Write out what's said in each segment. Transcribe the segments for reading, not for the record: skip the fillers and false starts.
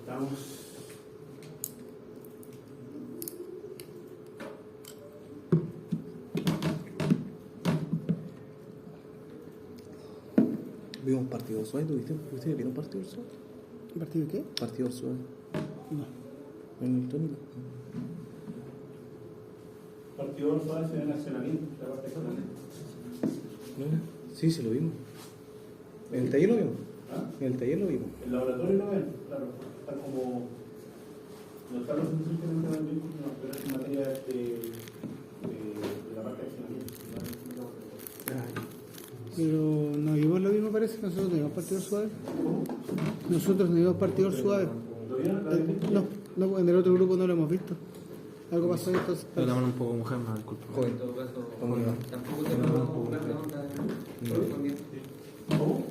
Estamos. Vimos partido suave, ¿ustedes vieron partido suave? ¿Partido qué? Partido suave. No. En el tónico. Partido suave se ve en accionamiento, la parte económica. ¿No? Sí, sí lo vimos. En el taller lo vimos. ¿Ah? En el taller lo vimos. El laboratorio lo ven, claro. Está como. No está lo suficientemente en el vínculo, no, pero es en materia de la parte de accionamiento. Pero no vimos lo mismo, parece. Nosotros no vimos partido suave. Nosotros no vimos partido suave. ¿Lo vieron? ¿Lo habían visto? No, en el otro grupo no lo hemos visto. Algo pasó entonces. Pero la mano un poco mujer, no, disculpa. Joven. En todo caso, ¿Cómo no? tampoco se logró ver la onda correspondiente. ¿Cómo?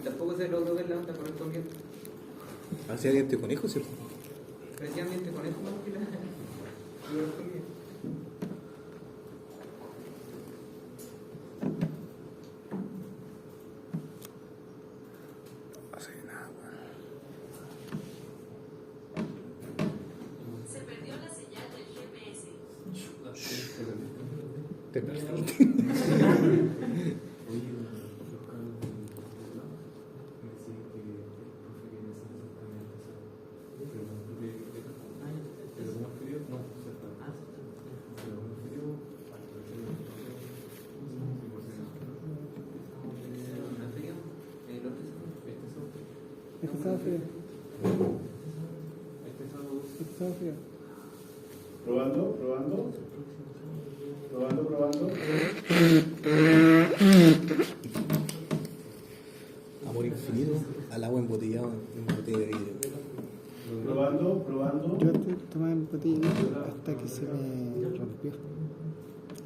Tampoco se logró ver la onda correspondiente. Hacía diente conejo, ¿cierto? Precisamente con eso más que la biología. No sé nada, Se perdió la señal del GPS. Te perdí. Este estaba frío. Este estaba frío. Probando. Amor infinito al agua embotellada en botella de vidrio. Probando. Yo antes tomaba en botella hasta que se me rompió.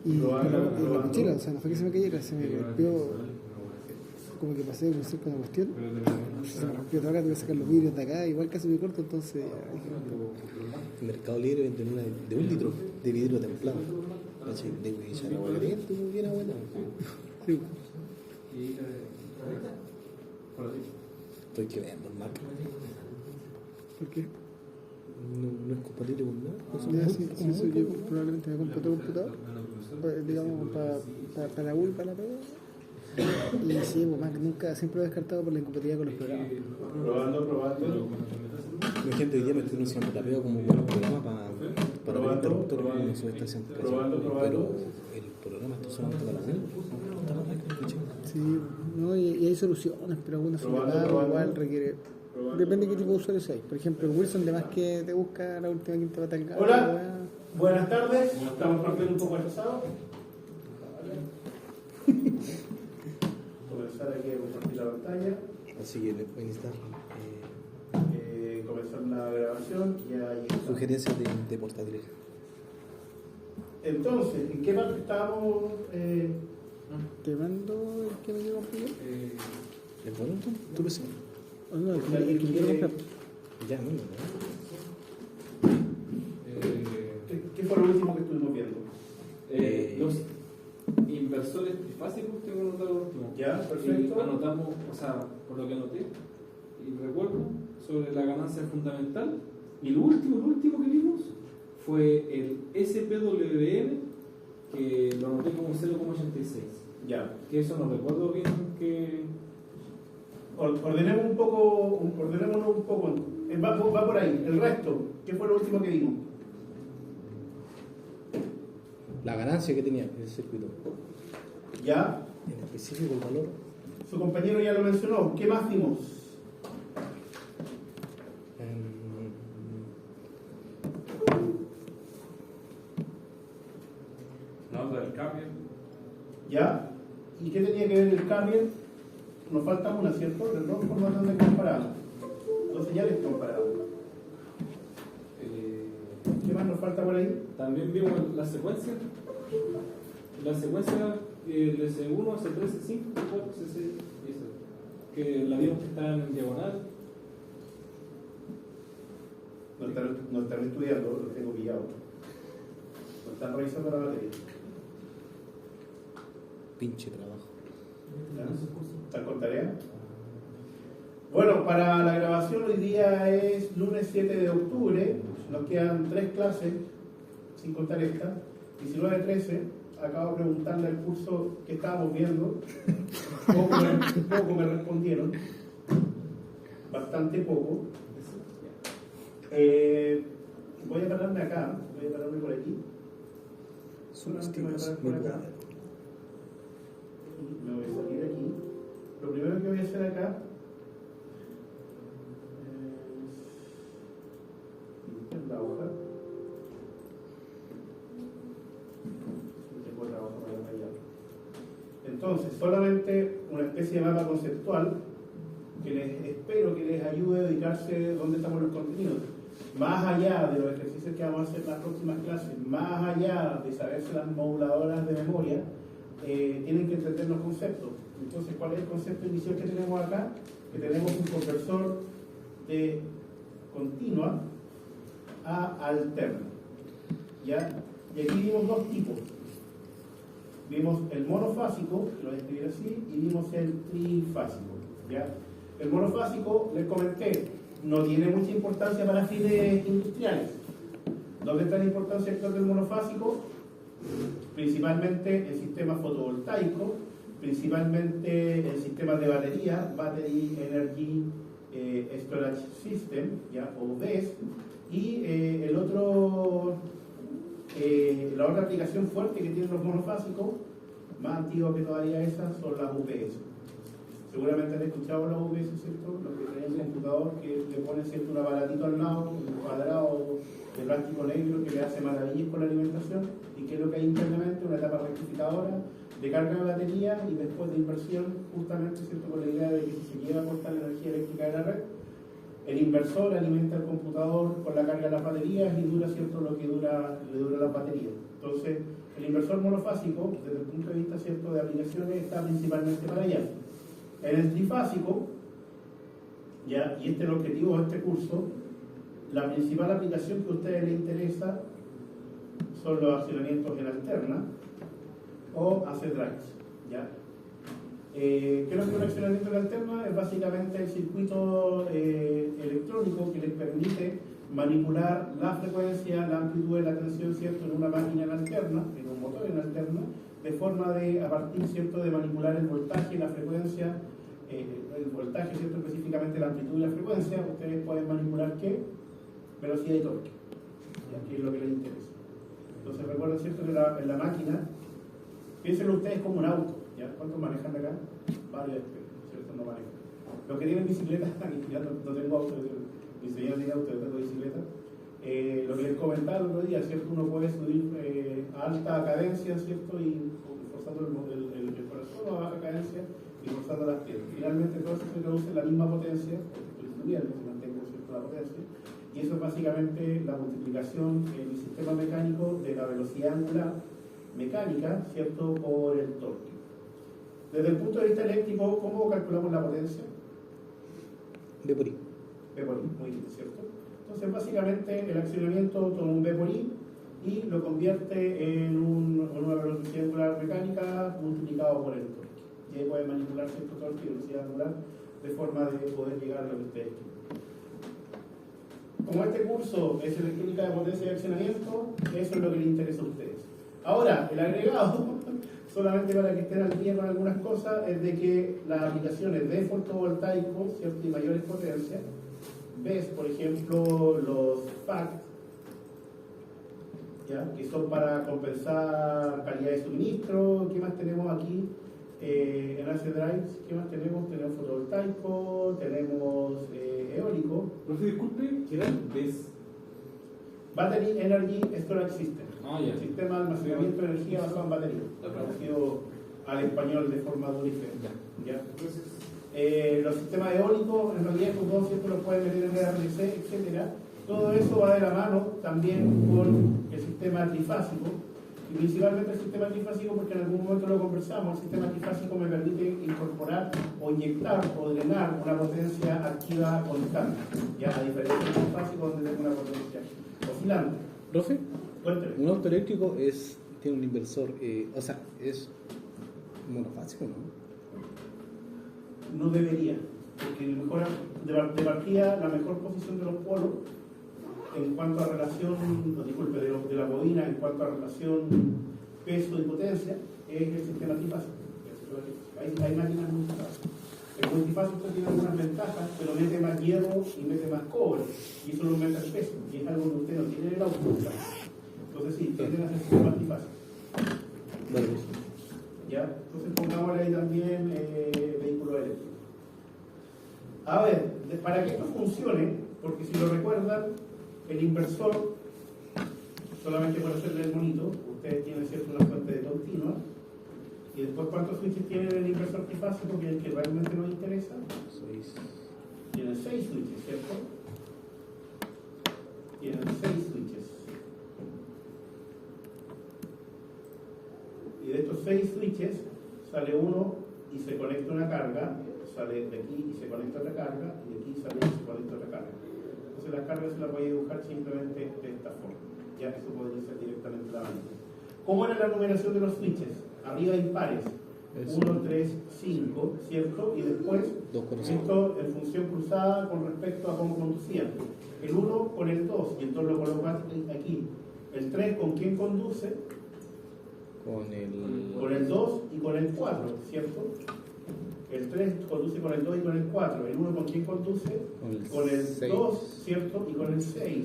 Y Probando. la mochila, o sea, no fue que se me cayera, se me rompió. Como que pasé de un circo de cuestión. Se me rompió toda acá, tuve que sacar los vidrios de acá, igual casi me corto, entonces ya dije, En Mercado Libre venden una de 1 litro de vidrio templado. Así, de echar agua caliente, muy bien buena. sí. Estoy que vendo el marca. ¿Por qué? No es compatible con nada. Ya, sí, yo probablemente me compro otro computador, digamos, para la U y para la pega. Y sí, pues, más que nunca, siempre lo he descartado por la incompatibilidad con los programas. Probando. La gente hoy día me estoy usando la pega como buenos programas para ver interruptores con una subestación. Probando. Pero el programa está solamente para la web. Está para la escucha. Sí, no, y hay soluciones, pero algunas son Probando. igual requiere. Depende de qué tipo de usuario seas. Por ejemplo, el Wilson, de más que te busca la última quinta pata del gato. Hola. Buenas tardes. Estamos partiendo un poco atrasados. Comenzar aquí a compartir la pantalla. Así que les voy a necesitar Comenzar la grabación y ahí está. sugerencias de portátiles. Entonces, ¿en qué parte estábamos? Te mando el que me quiero comprar. ¿Es bueno tú pensás? O no, el que me quiero comprar. Ya, no. ¿Qué fue lo último que estuvimos viendo? Los inversores trifásicos tengo anotado lo último. Ya, perfecto. Y anotamos, o sea, por lo que anoté y recuerdo, sobre la ganancia fundamental. Y lo último que vimos fue el SPWM, que lo anoté como 0,86. Ya. Que eso no recuerdo bien que. Ordenémonos un poco. Va por ahí. El resto, ¿qué fue lo último que vimos? La ganancia que tenía el circuito. Ya. En específico el valor. Su compañero ya lo mencionó. ¿Qué más vimos? La onda del cambio. ¿Ya? ¿Y qué tenía que ver el carrier? Nos falta una, ¿cierto? De dos formas de comparar. Dos señales comparadas. ¿Qué más nos falta por ahí? También vimos la secuencia. La secuencia de C1, C3, C5, C4, C6 y eso. Que la vimos que está en diagonal. No están estudiando, lo tengo pillado. No están revisando la materia. Pinche trabajo. ¿Ya? ¿Están con tarea? Bueno, para la grabación hoy día es lunes 7 de octubre, nos quedan 3 clases, sin contar esta, 19-13. Acabo de preguntarle al curso que estábamos viendo, poco me respondieron, bastante poco. Voy a pararme acá, voy a pararme por aquí. Solamente voy a parar por acá. Me voy a salir aquí. Lo primero que voy a hacer acá es la hoja. Tengo la hoja para allá. Entonces, solamente una especie de mapa conceptual que les espero que les ayude a dedicarse dónde estamos los contenidos. Más allá de los ejercicios que vamos a hacer en las próximas clases, más allá de saberse las moduladoras de memoria, tienen que entender los conceptos. Entonces, ¿cuál es el concepto inicial que tenemos acá? Que tenemos un conversor de continua a alterna. ¿Ya? Y aquí vimos dos tipos. Vimos el monofásico, que lo voy a escribir así, y vimos el trifásico. ¿Ya? El monofásico, les comenté, no tiene mucha importancia para fines industriales. ¿Dónde está la importancia del monofásico? Principalmente en sistemas fotovoltaicos, principalmente en sistemas de batería, Battery Energy Storage System, ¿ya? O BESS, y la otra aplicación fuerte que tienen los monofásicos, más antigua que todavía esas, son las UPS. Seguramente han escuchado las UPS, ¿cierto? Los que traen un computador que le ponen, ¿cierto?, un aparatito al lado, un cuadrado de plástico negro que le hace maravillas con la alimentación. ¿Y qué es lo que hay internamente? Una etapa rectificadora de carga de batería y después de inversión, justamente, ¿cierto?, con la idea de que si se quiere aportar la energía eléctrica de la red, el inversor alimenta el computador con la carga de las baterías y dura, ¿cierto?, lo que le dura las baterías. Entonces, el inversor monofásico, desde el punto de vista, ¿cierto?, de aplicaciones, está principalmente para allá. En el trifásico, ¿ya? Y este es el objetivo de este curso, la principal aplicación que a ustedes les interesa son los accionamientos en alterna o acid drives, ¿ya? ¿Qué es lo que es un accionamiento en alterna? Es básicamente el circuito electrónico que les permite manipular la frecuencia, la amplitud de la tensión, ¿cierto?, en una máquina en alterna, en un motor en alterna, de forma de, a partir, ¿cierto?, de manipular el voltaje y la frecuencia, el voltaje, ¿cierto?, específicamente la amplitud y la frecuencia. Ustedes pueden manipular ¿qué? Velocidad y torque, y aquí es lo que les interesa. Entonces recuerden, ¿cierto?, que en la máquina, piénsenlo ustedes como un auto, ¿ya? ¿Cuántos manejan acá? Varios, ¿cierto?, no manejan. Los que tienen bicicleta, ya no tengo auto, mi señor tiene auto, yo tengo bicicleta. Lo que les comentaba el otro día, ¿cierto?, uno puede subir a alta cadencia, ¿cierto?, y forzando el corazón, o a baja cadencia y forzando las piernas. Finalmente todo eso se traduce en la misma potencia, estoy subiendo, se mantengo, ¿cierto?, la potencia, y eso es básicamente la multiplicación en el sistema mecánico de la velocidad angular mecánica, ¿cierto?, por el torque. Desde el punto de vista eléctrico, ¿cómo calculamos la potencia? B por I. B por I, muy bien, ¿cierto? Entonces, básicamente, el accionamiento toma un B por I y lo convierte en una velocidad angular mecánica multiplicado por el torque. Y ahí pueden manipular cierto torque y velocidad angular de forma de poder llegar a lo que ustedes quieren. Como este curso es electrónica de potencia y accionamiento, eso es lo que les interesa a ustedes. Ahora, el agregado, solamente para que estén al día con algunas cosas, es de que las aplicaciones de fotovoltaicos, ¿cierto?, y mayores potencias, ves, por ejemplo, los FAC, ¿ya?, que son para compensar calidad de suministro. ¿Qué más tenemos aquí? En acid drives, ¿qué más tenemos? Tenemos fotovoltaico, tenemos eólico. Profe, disculpe, ¿qué era BESS? Battery Energy Storage System. Ya. Sistema de almacenamiento de energía basado en batería. Traducido al español de forma durificada. ¿Ya? Los sistemas eólicos, en realidad, como ¿cierto?, los pueden meter en RC, etcétera. Todo eso va de la mano también con el sistema trifásico, y principalmente el sistema trifásico porque en algún momento lo conversamos. El sistema trifásico me permite incorporar o inyectar o drenar una potencia activa constante, ¿ya? A diferencia del trifásico donde tengo una potencia oscilante. Profe, Cuénteme. un auto eléctrico tiene un inversor, o sea, es monofásico, ¿no? No debería. porque mejora de partida la mejor posición de los polos en cuanto a relación, no, disculpe, de la bobina en cuanto a relación peso y potencia es el sistema trifásico. Hay máquinas multifásicas. El multifásico tiene algunas ventajas, pero mete más hierro y mete más cobre, y eso no aumenta el peso, y es algo que usted no tiene en el auto. Entonces sí, tienden a ser sistemas trifásicos. Vale. ¿Ya? Entonces pongámosle ahí también vehículos eléctricos. A ver, para que esto funcione, porque si lo recuerdan, el inversor, solamente por hacerle el monito, ustedes tienen cierto una fuente de continua, y después cuántos switches tiene el inversor trifásico, que es el que realmente nos interesa. 6. Tienen 6 switches, ¿cierto? Tienen 6 switches. Y de estos 6 switches sale uno y se conecta una carga, sale de aquí y se conecta otra carga, y de aquí sale y se conecta otra carga. Entonces las cargas se las voy a dibujar simplemente de esta forma. Ya eso podría ser directamente la banda. ¿Cómo era la numeración de los switches? Arriba impares. 1, 3, 5, ¿cierto? Y después, esto en función cruzada con respecto a cómo conducían. El 1 con el 2, y entonces lo colocas aquí. El 3 con quién conduce, con el 2 y con el 4, ¿cierto? El 3 conduce con el 2 y con el 4. El 1 con quién conduce, con el 2, ¿cierto? Y con el 6.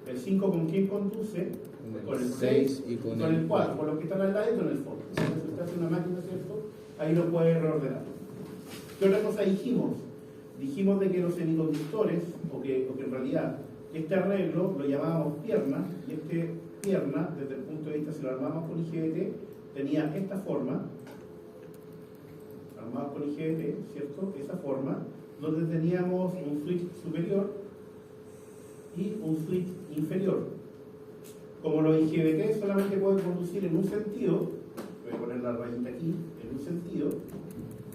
El 5 con quién conduce, con el 6 y con el 4, con los que están al lado y con el fondo. Si usted hace una máquina, ¿cierto? Ahí lo puede reordenar. ¿Qué otra cosa dijimos? Dijimos de que los semiconductores, o que en realidad este arreglo lo llamábamos pierna, y este pierna, desde el punto de vista, si lo armamos con IGBT, tenía esta forma, armado con IGBT, ¿cierto? Esa forma, donde teníamos un switch superior y un switch inferior. Como los IGBT solamente pueden conducir en un sentido, voy a poner la rayita aquí, en un sentido,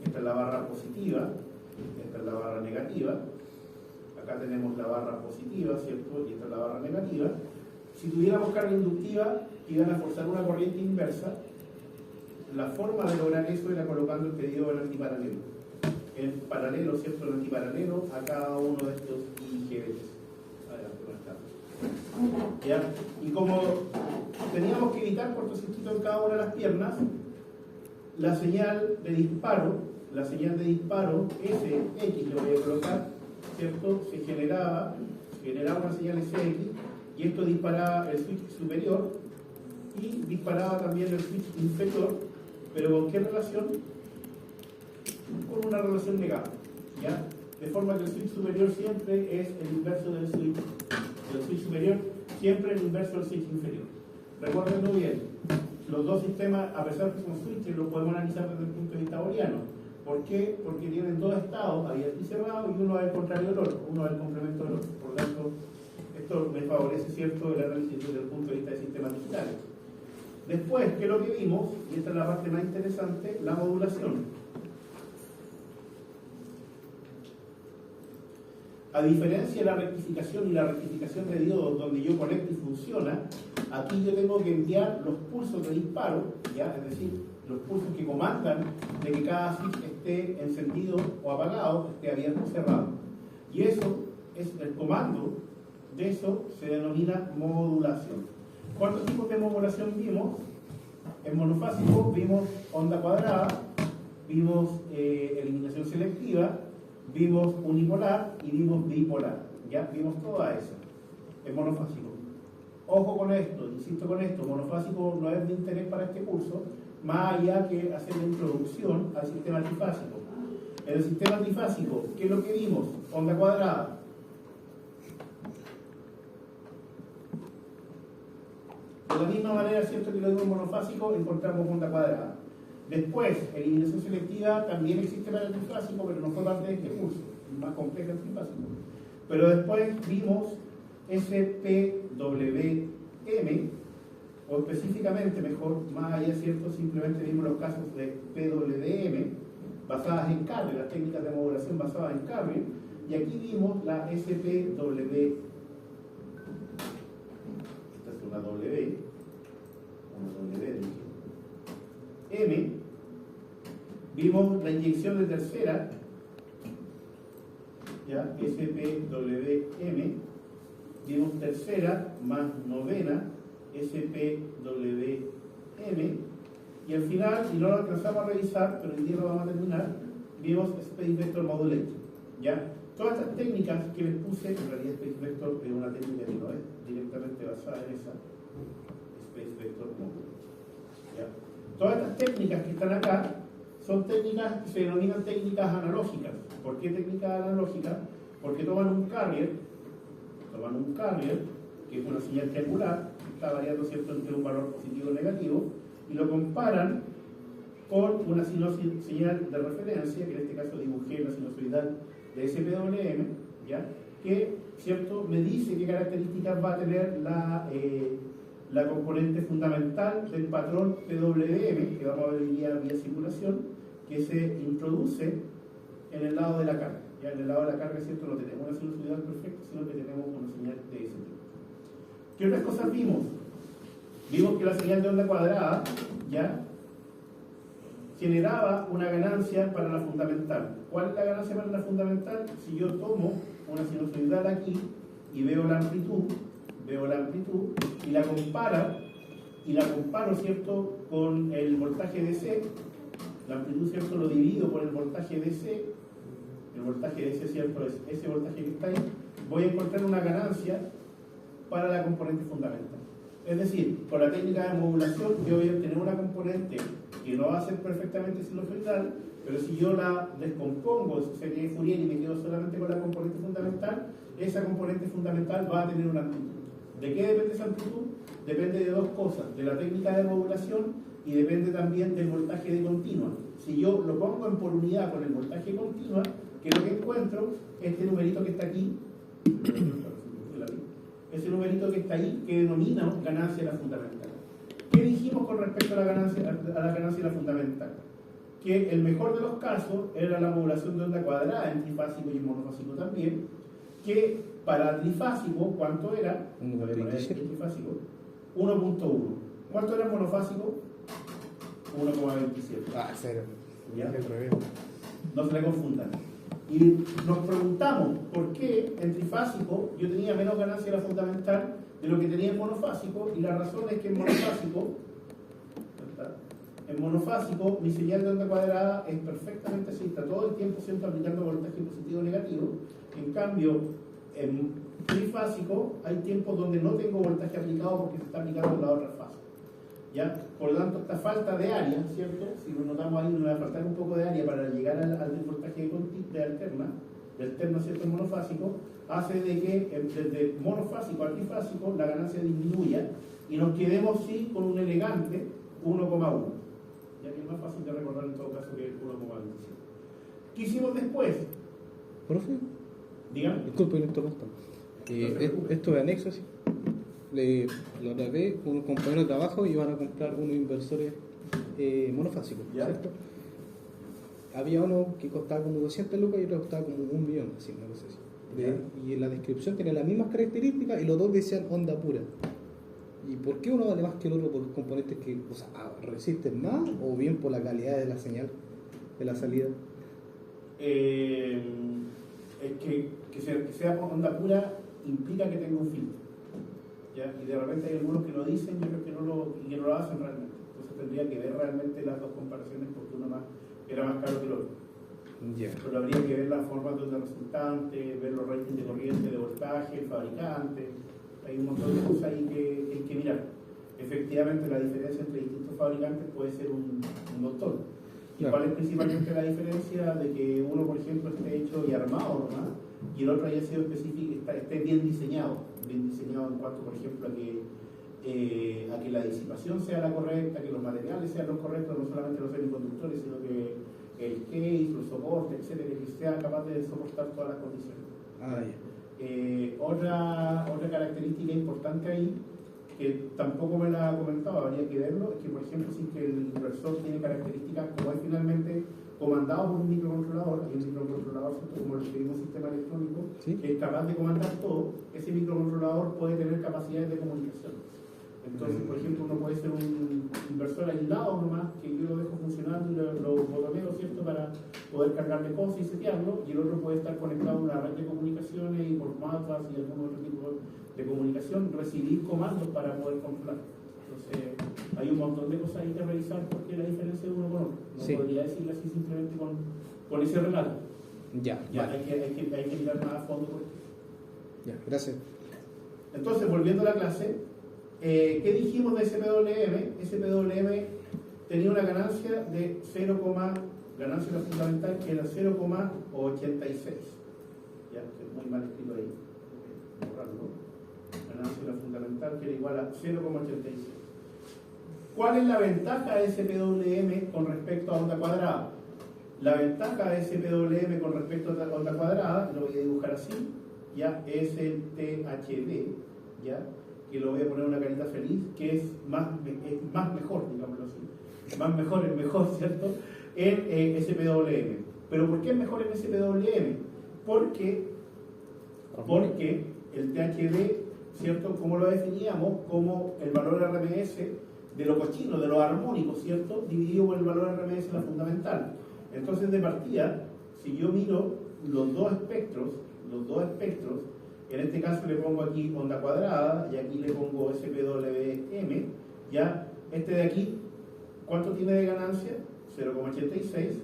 esta es la barra positiva, esta es la barra negativa, acá tenemos la barra positiva, ¿cierto? Y esta es la barra negativa. Si tuviéramos carga inductiva que iban a forzar una corriente inversa, la forma de lograr eso era colocando el pedido en antiparalelo. En paralelo, ¿cierto? El antiparalelo a cada uno de estos IGBTs. ¿Ya? Y como teníamos que evitar cortocircuito en cada una de las piernas, la señal de disparo, SX le voy a colocar, ¿cierto? Se generaba una señal SX, y esto disparaba el switch superior y disparaba también el switch inferior, pero ¿con qué relación? Con una relación negada, ¿ya? De forma que el switch superior siempre es el inverso del switch superior, siempre el inverso del switch inferior. Recuérdenlo bien, los dos sistemas, a pesar que son switches, los podemos analizar desde el punto de vista booleano. ¿Por qué? Porque tienen dos estados, abierto y cerrado, y uno es el contrario del otro, uno es el complemento del otro. Por lo tanto, esto me favorece, ¿cierto?, el análisis desde el punto de vista de sistemas digitales. Después, ¿qué es lo que vimos? Y esta es la parte más interesante, la modulación. A diferencia de la rectificación y la rectificación de diodos, donde yo conecto y funciona, aquí yo tengo que enviar los pulsos de disparo, ¿ya? Es decir, los pulsos que comandan de que cada switch esté encendido o apagado, esté abierto o cerrado. Y eso es el comando, de eso se denomina modulación. ¿Cuántos tipos de modulación vimos? En monofásico vimos onda cuadrada, vimos eliminación selectiva, vimos unipolar y vimos bipolar. Ya vimos toda esa. Es monofásico. Ojo con esto, insisto con esto, monofásico no es de interés para este curso, más allá que hacer la introducción al sistema trifásico. En el sistema trifásico, ¿qué es lo que vimos? Onda cuadrada. De la misma manera, ¿cierto?, que lo digo en monofásico, encontramos onda cuadrada. Después, eliminación selectiva también existe para el trifásico, pero no fue parte de este curso, es más compleja el trifásico. Pero después vimos SPWM, o específicamente, mejor, más allá, ¿cierto?, simplemente vimos los casos de PWM, basadas en carry, las técnicas de modulación basadas en carry, y aquí vimos la SPW. Esta es una W, M. Vimos la inyección de tercera, ya, SPWM, vimos tercera más novena, SPWM, y al final, y no lo alcanzamos a revisar, pero hoy día lo vamos a terminar, vimos Space Vector Modulation, ¿ya? Todas estas técnicas que les puse, en realidad Space Vector es una técnica que no es directamente basada en esa, Space Vector Modulation, ¿ya? Todas estas técnicas que están acá son técnicas que se denominan técnicas analógicas. ¿Por qué técnicas analógicas? Porque toman un carrier, que es una señal triangular, que está variando, ¿cierto?, entre un valor positivo o negativo, y lo comparan con una señal de referencia, que en este caso dibujé la sinusoidal de SPWM, ¿ya?, que, ¿cierto?, me dice qué características va a tener la componente fundamental del patrón PWM, que vamos a ver hoy día vía simulación, que se introduce en el lado de la carga. Ya en el lado de la carga, ¿cierto?, no tenemos una sinusoidal perfecta, sino que tenemos una señal de ese tipo. ¿Qué otras cosas vimos? Vimos que la señal de onda cuadrada, ya, generaba una ganancia para la fundamental. ¿Cuál es la ganancia para la fundamental? Si yo tomo una sinusoidal aquí y veo la amplitud y la comparo, ¿cierto?, con el voltaje DC, la amplitud, ¿cierto?, lo divido por el voltaje DC, el voltaje DC, ¿cierto?, es ese voltaje que está ahí, voy a encontrar una ganancia para la componente fundamental. Es decir, con la técnica de modulación yo voy a obtener una componente que no va a ser perfectamente sinusoidal, pero si yo la descompongo en su serie de Fourier y me quedo solamente con la componente fundamental, esa componente fundamental va a tener una amplitud. ¿De qué depende esa amplitud? Depende de dos cosas, de la técnica de modulación y depende también del voltaje de continua. Si yo lo pongo en por unidad con el voltaje de continua, que lo que encuentro, este numerito que está aquí, ese numerito que está ahí, que denomina ganancia de la fundamental. ¿Qué dijimos con respecto a la ganancia de la fundamental? Que el mejor de los casos era la modulación de onda cuadrada en trifásico y en monofásico también, que para trifásico, ¿cuánto era? 1.27. 1.1. ¿Cuánto era monofásico? 1,27. Ah, cero. ¿Ya? Al revés. No se le confundan. Y nos preguntamos por qué en trifásico yo tenía menos ganancia de la fundamental de lo que tenía en monofásico, y la razón es que en monofásico mi señal de onda cuadrada es perfectamente así, está todo el tiempo siempre aplicando voltaje positivo o negativo. En cambio, en trifásico hay tiempos donde no tengo voltaje aplicado porque se está aplicando en la otra fase. ¿Ya? Por lo tanto, esta falta de área, ¿cierto? Si nos notamos ahí, nos va a faltar un poco de área para llegar al voltaje de alterna, ¿cierto?, en monofásico, hace de que desde monofásico a trifásico la ganancia disminuya y nos quedemos sí con un elegante 1,1. Ya que es más fácil de recordar en todo caso que el 1,27. ¿Qué hicimos después? Profe, Dígame. disculpe, le interrumpa. Esto es anexo, sí. La otra vez, unos compañeros de trabajo iban a comprar unos inversores monofásicos, ¿Ya? ¿cierto? Había uno que costaba como 200 lucas y otro costaba como 1 millón, así, una cosa así. Y en la descripción tenía las mismas características y los dos decían onda pura. ¿Y por qué uno vale más que el otro? ¿Por los componentes que, o sea, resisten más o bien por la calidad de la señal de la salida? Es que sea por onda pura implica que tenga un filtro. ¿Ya? Y de repente hay algunos que lo dicen y otros que no lo hacen realmente. Entonces tendría que ver realmente las dos comparaciones porque uno era más caro que el otro. Yeah. Pero habría que ver las formas de onda resultante, ver los ratings de corriente, de voltaje, el fabricante. Hay un montón de cosas ahí que hay que mirar. Efectivamente, la diferencia entre distintos fabricantes puede ser un montón. ¿Y cuál es principalmente la diferencia? De que uno, por ejemplo, esté hecho y armado nomás, y el otro haya sido específico, esté bien diseñado en cuanto, por ejemplo, a que la disipación sea la correcta, que los materiales sean los correctos, no solamente los semiconductores, sino que el case, los soportes, etcétera, que sea capaz de soportar todas las condiciones. Otra característica importante ahí, que tampoco me la ha comentado, habría que verlo, es que, por ejemplo, si que el inversor tiene características como es finalmente comandado por un microcontrolador, hay un microcontrolador, como el que vimos sistema electrónico, ¿sí?, que es capaz de comandar todo, ese microcontrolador puede tener capacidades de comunicación. Entonces, por ejemplo, uno puede ser un inversor aislado nomás, que yo lo dejo funcionando y lo botoneo, ¿cierto?, para poder cargarle cosas y setearlo, y el otro puede estar conectado a una red de comunicaciones y por mapas y algún otro tipo de comunicación, recibir comandos para poder controlar. Entonces, hay un montón de cosas ahí que revisar porque la diferencia de uno con otro. No Sí. podría decirlo así simplemente con ese relato. Ya, Ya, vale. hay que mirar más a fondo por esto. Ya, gracias. Entonces, volviendo a la clase, ¿qué dijimos de SPWM? SPWM tenía una ganancia de 0, ganancia fundamental que era 0,86. Ya, que es muy mal escrito ahí. Borrarlo. Ganancia fundamental que era igual a 0,86. ¿Cuál es la ventaja de SPWM con respecto a onda cuadrada? La ventaja de SPWM con respecto a onda cuadrada, lo voy a dibujar así, ya, es el THD, ya, que lo voy a poner una carita feliz, que es más mejor, digámoslo así. Más mejor es mejor, ¿cierto? En SPWM. ¿Pero por qué es mejor en SPWM? Porque el THD, ¿cierto? Como lo definíamos, como el valor RMS de lo cochino, de lo armónico, ¿cierto? Dividido por el valor RMS de la fundamental. Entonces, de partida, si yo miro los dos espectros, en este caso le pongo aquí onda cuadrada y aquí le pongo SPWM, ya, este de aquí, ¿cuánto tiene de ganancia? 0,86,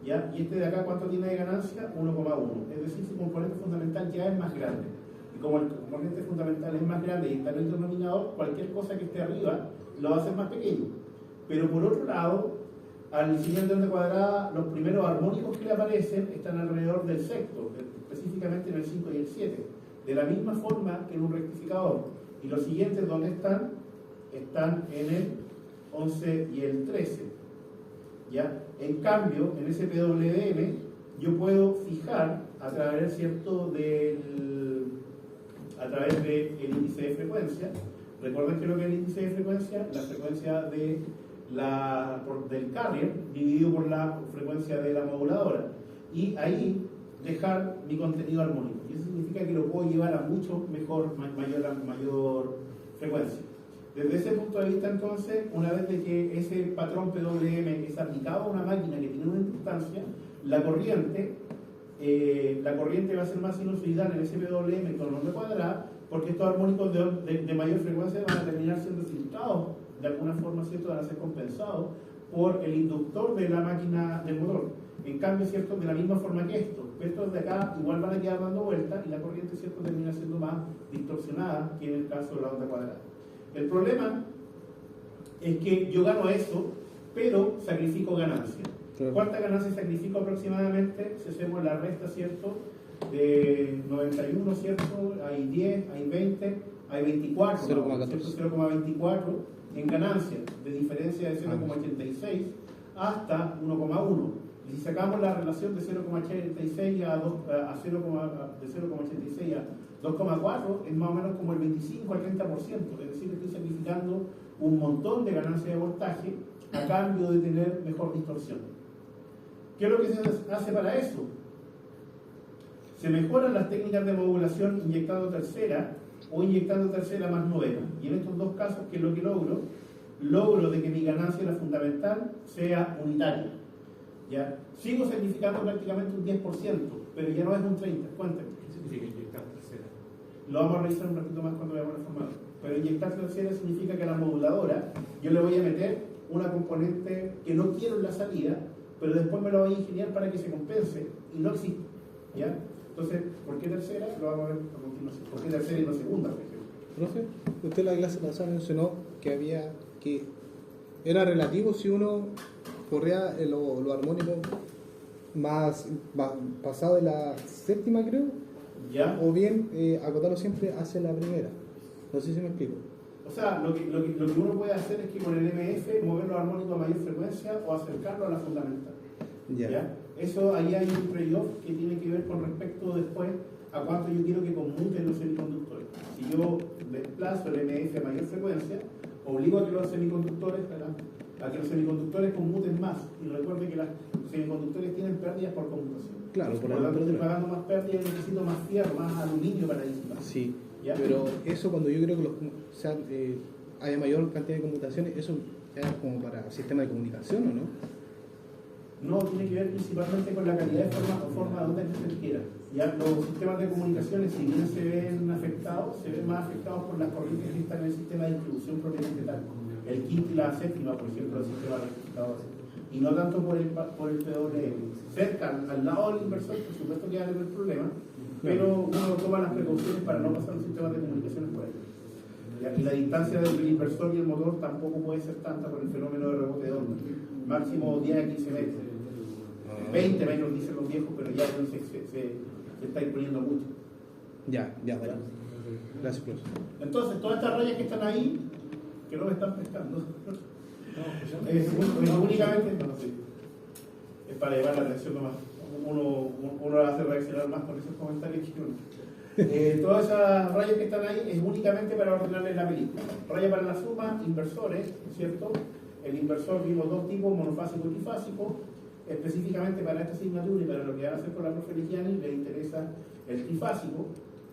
ya, y este de acá, ¿cuánto tiene de ganancia? 1,1, es decir, su componente fundamental ya es más grande. Y como el componente fundamental es más grande y está en el denominador, cualquier cosa que esté arriba lo va a hacer más pequeño. Pero por otro lado, al señal de onda cuadrada, los primeros armónicos que le aparecen están alrededor del sexto, específicamente en el 5 y el 7, de la misma forma que en un rectificador. Y los siguientes, ¿dónde están? Están en el 11 y el 13. ¿Ya? En cambio, en ese PWM, yo puedo fijar a través, ¿cierto?, a través del índice de frecuencia. Recuerden que lo que es el índice de frecuencia, la frecuencia del carrier dividido por la frecuencia de la moduladora, y ahí dejar mi contenido armónico, y eso significa que lo puedo llevar a mucho mayor frecuencia. Desde ese punto de vista, entonces, una vez de que ese patrón PWM es aplicado a una máquina que tiene una instancia, la corriente va a ser más sinusoidal en ese PWM con onda cuadrada, porque estos armónicos de mayor frecuencia van a terminar siendo filtrados de alguna forma, ¿cierto?, van a ser compensados por el inductor de la máquina del motor. En cambio, ¿cierto?, de la misma forma que estos de acá igual van a quedar dando vueltas y la corriente, ¿cierto?, termina siendo más distorsionada que en el caso de la onda cuadrada. El problema es que yo gano eso, pero sacrifico ganancia. Claro. ¿Cuánta ganancia sacrifico aproximadamente? Si hacemos la resta, ¿cierto?, de 91, ¿cierto?, hay 10, hay 20, hay 24, 0,24 en ganancia, de diferencia de 0,86 hasta 1,1. Y si sacamos la relación de 0,86 a 2,4, es más o menos como el 25 al 30%, es decir, estoy sacrificando un montón de ganancia de voltaje a cambio de tener mejor distorsión. ¿Qué es lo que se hace para eso? Se mejoran las técnicas de modulación inyectando tercera o inyectando tercera más novena. Y en estos dos casos, ¿qué es lo que logro de que mi ganancia, la fundamental, sea unitaria. ¿Ya? Sigo sacrificando prácticamente un 10%, pero ya no es un 30%. Cuéntame. ¿Qué significa inyectar tercera? Lo vamos a revisar un ratito más cuando veamos el formato. Pero inyectar tercera significa que a la moduladora yo le voy a meter una componente que no quiero en la salida, pero después me lo voy a ingeniar para que se compense y no existe. ¿Ya? Entonces, ¿por qué tercera? Lo vamos a ver a continuación. ¿Por qué tercera y no segunda, por ejemplo? Profe, usted en la clase pasada mencionó que era relativo si uno corría lo armónico más pasado de la séptima, creo, ¿Ya? o bien acotarlo siempre hacia la primera. No sé si me explico. O sea, lo que uno puede hacer es que con el MF mover los armónicos a mayor frecuencia o acercarlo a la fundamental. ¿Ya? Eso ahí hay un trade-off que tiene que ver con respecto después a cuánto yo quiero que conmuten los semiconductores. Si yo desplazo el MF a mayor frecuencia, obligo a que los semiconductores conmuten más. Y recuerde que los semiconductores tienen pérdidas por conmutación. Claro, por lo tanto, estoy la pagando más pérdidas y necesito más fierro, más aluminio para disipar. Sí. ¿Ya? Pero eso cuando yo creo que haya mayor cantidad de conmutaciones, eso es como para sistema de comunicación, ¿o no? No, tiene que ver principalmente con la calidad de forma de onda que se quiera. Ya los sistemas de comunicaciones, si bien se ven más afectados por las corrientes que están en el sistema de distribución propiamente tal. El quinto y la séptima, por ejemplo, del sistema de registradores. Y no tanto por el PWM. Cerca, al lado del inversor, por supuesto que va a haber problema, pero uno toma las precauciones para no pasar los sistemas de comunicaciones por ahí. ¿Ya? Y la distancia entre el inversor y el motor tampoco puede ser tanta por el fenómeno de rebote de onda. Máximo 10 a 15 metros. 20 metros dicen los viejos, pero ya se está imponiendo mucho. Ya, vale. Gracias, profesor. Entonces, todas estas rayas que están ahí, que no me están pescando, es únicamente, no sé, es para llevar la atención nomás. Uno hace reaccionar más con esos comentarios que uno. Todas esas rayas que están ahí es únicamente para ordenarle la película. Raya para la suma, inversores, ¿cierto? El inversor vimos dos tipos, monofásico y trifásico. Específicamente para esta asignatura y para lo que van a hacer con la profe Ligiani, le interesa el trifásico.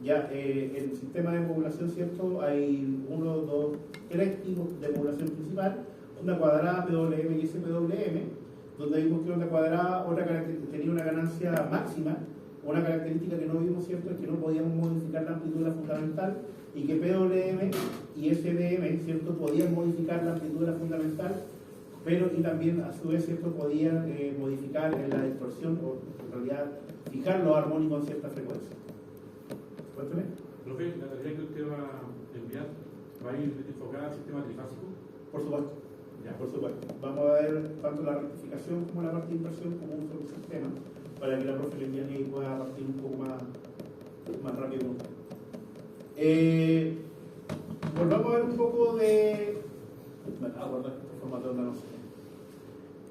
Ya en el sistema de modulación, ¿cierto? Hay 1, 2, 3 tipos de modulación principal: onda cuadrada, PWM y SPWM, donde vimos que onda cuadrada tenía una ganancia máxima. Una característica que no vimos, ¿cierto?, es que no podíamos modificar la amplitud de la fundamental, y que PWM y SBM, ¿cierto?, podían modificar la amplitud de la fundamental, pero y también a su vez, ¿cierto?, podían modificar la distorsión, o en realidad fijar los armónicos en cierta frecuencia. Cuéntame. Profe, ¿la tarea que usted va a enviar va a ir enfocada al sistema trifásico? Por supuesto. Ya. Por supuesto. Vamos a ver tanto la rectificación como la parte de inversión como un solo sistema, para que la profe Ligiani pueda partir un poco más rápido. Volvamos a ver un poco de...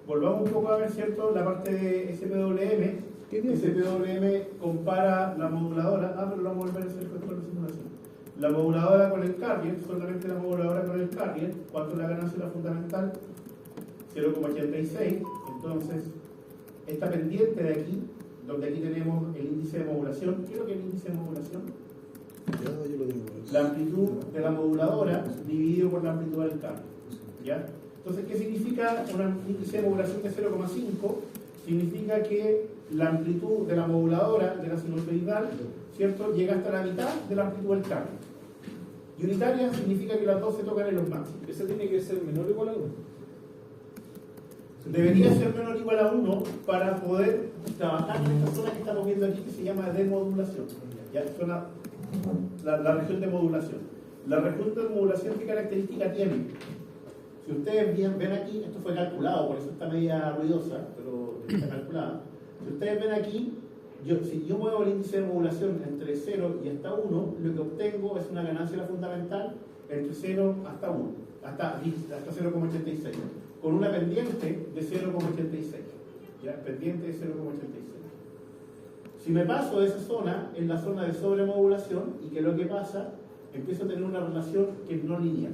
Volvamos un poco a ver, ¿cierto?, la parte de SPWM. SPWM compara la moduladora, pero lo vamos a volver a hacer después de la simulación. La moduladora con el carrier, solamente la moduladora con el carrier. ¿Cuánto es la ganancia de la fundamental? 0,86. Entonces, esta pendiente de aquí, donde aquí tenemos el índice de modulación. ¿Qué es lo que es el índice de modulación? Ya, yo lo tengo. La amplitud de la moduladora dividido por la amplitud del carrier. ¿Ya? Entonces, ¿qué significa un índice de modulación de 0,5? Significa que la amplitud de la moduladora de la sinusoidal, ¿cierto?, llega hasta la mitad de la amplitud del carrier. Y unitaria significa que las dos se tocan en los máximos. ¿Esa tiene que ser menor o igual a 1? Debería ser menor o igual a 1 para poder trabajar en esta zona que estamos viendo aquí, que se llama demodulación. ¿Ya? La región de modulación. La región de modulación, ¿qué característica tiene? Si ustedes ven aquí, esto fue calculado, por eso está media ruidosa, pero está calculada. Si ustedes ven aquí, si yo muevo el índice de modulación entre 0 y hasta 1, lo que obtengo es una ganancia de la fundamental entre 0 hasta 1, hasta 0,86, con una pendiente de 0,86. ¿Ya? Pendiente de 0,86. Si me paso de esa zona, en la zona de sobremodulación, y que lo que pasa, empiezo a tener una relación que es no lineal.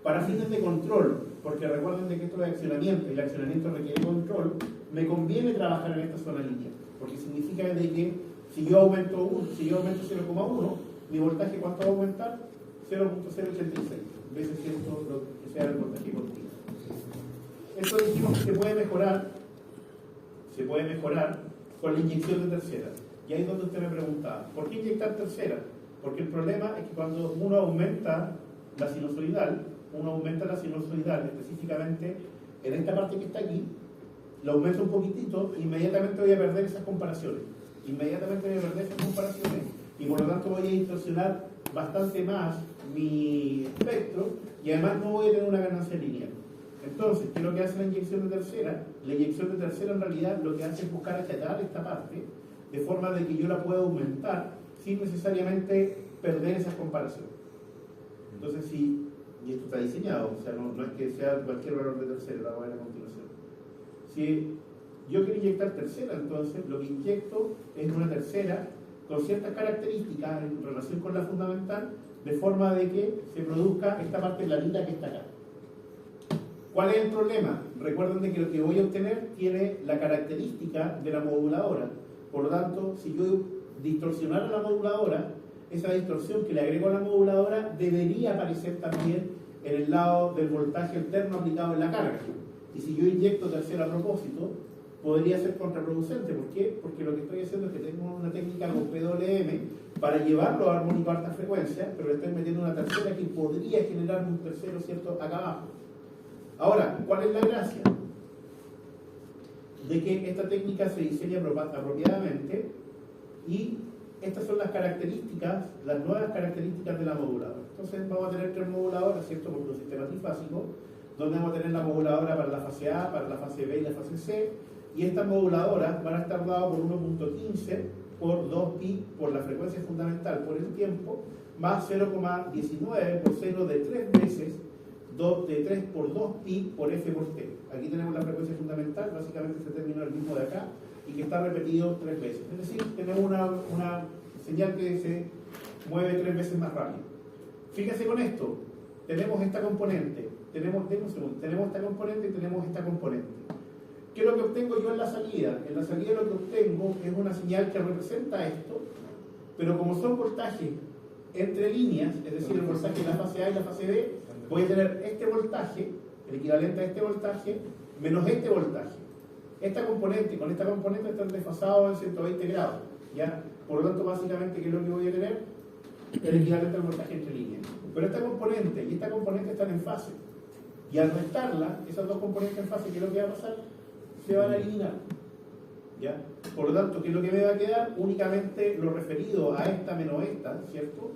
Para fines de control, porque recuerden de que esto es accionamiento, y el accionamiento requiere control, me conviene trabajar en esta zona lineal, porque significa de que si yo aumento 0,1, mi voltaje, ¿cuánto va a aumentar? 0,086 veces cierto lo que sea el voltaje continuo. Esto dijimos que se puede mejorar con la inyección de tercera. Y ahí es donde usted me preguntaba, ¿por qué inyectar tercera? Porque el problema es que cuando uno aumenta la sinusoidal, específicamente en esta parte que está aquí, lo aumento un poquitito, inmediatamente voy a perder esas comparaciones. Y por lo tanto voy a distorsionar bastante más mi espectro, y además no voy a tener una ganancia lineal. Entonces, ¿qué es lo que hace la inyección de tercera? La inyección de tercera en realidad lo que hace es buscar achatar esta parte, de forma de que yo la pueda aumentar sin necesariamente perder esas comparaciones. Entonces, y esto está diseñado, o sea, no es que sea cualquier valor de tercera, la voy a ver a continuación. Si yo quiero inyectar tercera, entonces lo que inyecto es una tercera con ciertas características en relación con la fundamental, de forma de que se produzca esta parte planita que está acá. ¿Cuál es el problema? Recuerden de que lo que voy a obtener tiene la característica de la moduladora. Por lo tanto, si yo distorsionara la moduladora, esa distorsión que le agrego a la moduladora debería aparecer también en el lado del voltaje alterno aplicado en la carga. Y si yo inyecto tercero a propósito, podría ser contraproducente. ¿Por qué? Porque lo que estoy haciendo es que tengo una técnica con PWM para llevarlo a armónico a alta frecuencia, pero le estoy metiendo una tercera que podría generar un tercero, ¿cierto?, acá abajo. Ahora, ¿cuál es la gracia? De que esta técnica se diseña apropiadamente y estas son las características, las nuevas características de la moduladora. Entonces vamos a tener 3 moduladoras, ¿cierto?, por un sistema trifásico, donde vamos a tener la moduladora para la fase A, para la fase B y la fase C, y estas moduladoras van a estar dadas por 1.15 por 2pi por la frecuencia fundamental por el tiempo, más 0,19 por 0 de 3 veces de 3 por 2pi por f por t. Aquí tenemos la frecuencia fundamental, básicamente este término es el mismo de acá, y que está repetido 3 veces. Es decir, tenemos una señal que se mueve 3 veces más rápido. Fíjense con esto, tenemos esta componente, tenemos esta componente y tenemos esta componente. ¿Qué es lo que obtengo yo en la salida? En la salida lo que obtengo es una señal que representa esto, pero como son voltajes entre líneas, es decir, el voltaje de la fase A y la fase B, voy a tener este voltaje, el equivalente a este voltaje, menos este voltaje. Esta componente con esta componente están desfasados en 120 grados, ¿ya? Por lo tanto, básicamente, ¿qué es lo que voy a tener? El equivalente al voltaje entre líneas. Pero esta componente y esta componente están en fase. Y al restarla, esas dos componentes en fase, ¿qué es lo que va a pasar? Se van a eliminar, ¿ya? Por lo tanto, ¿qué es lo que me va a quedar? Únicamente lo referido a esta menos esta, ¿cierto?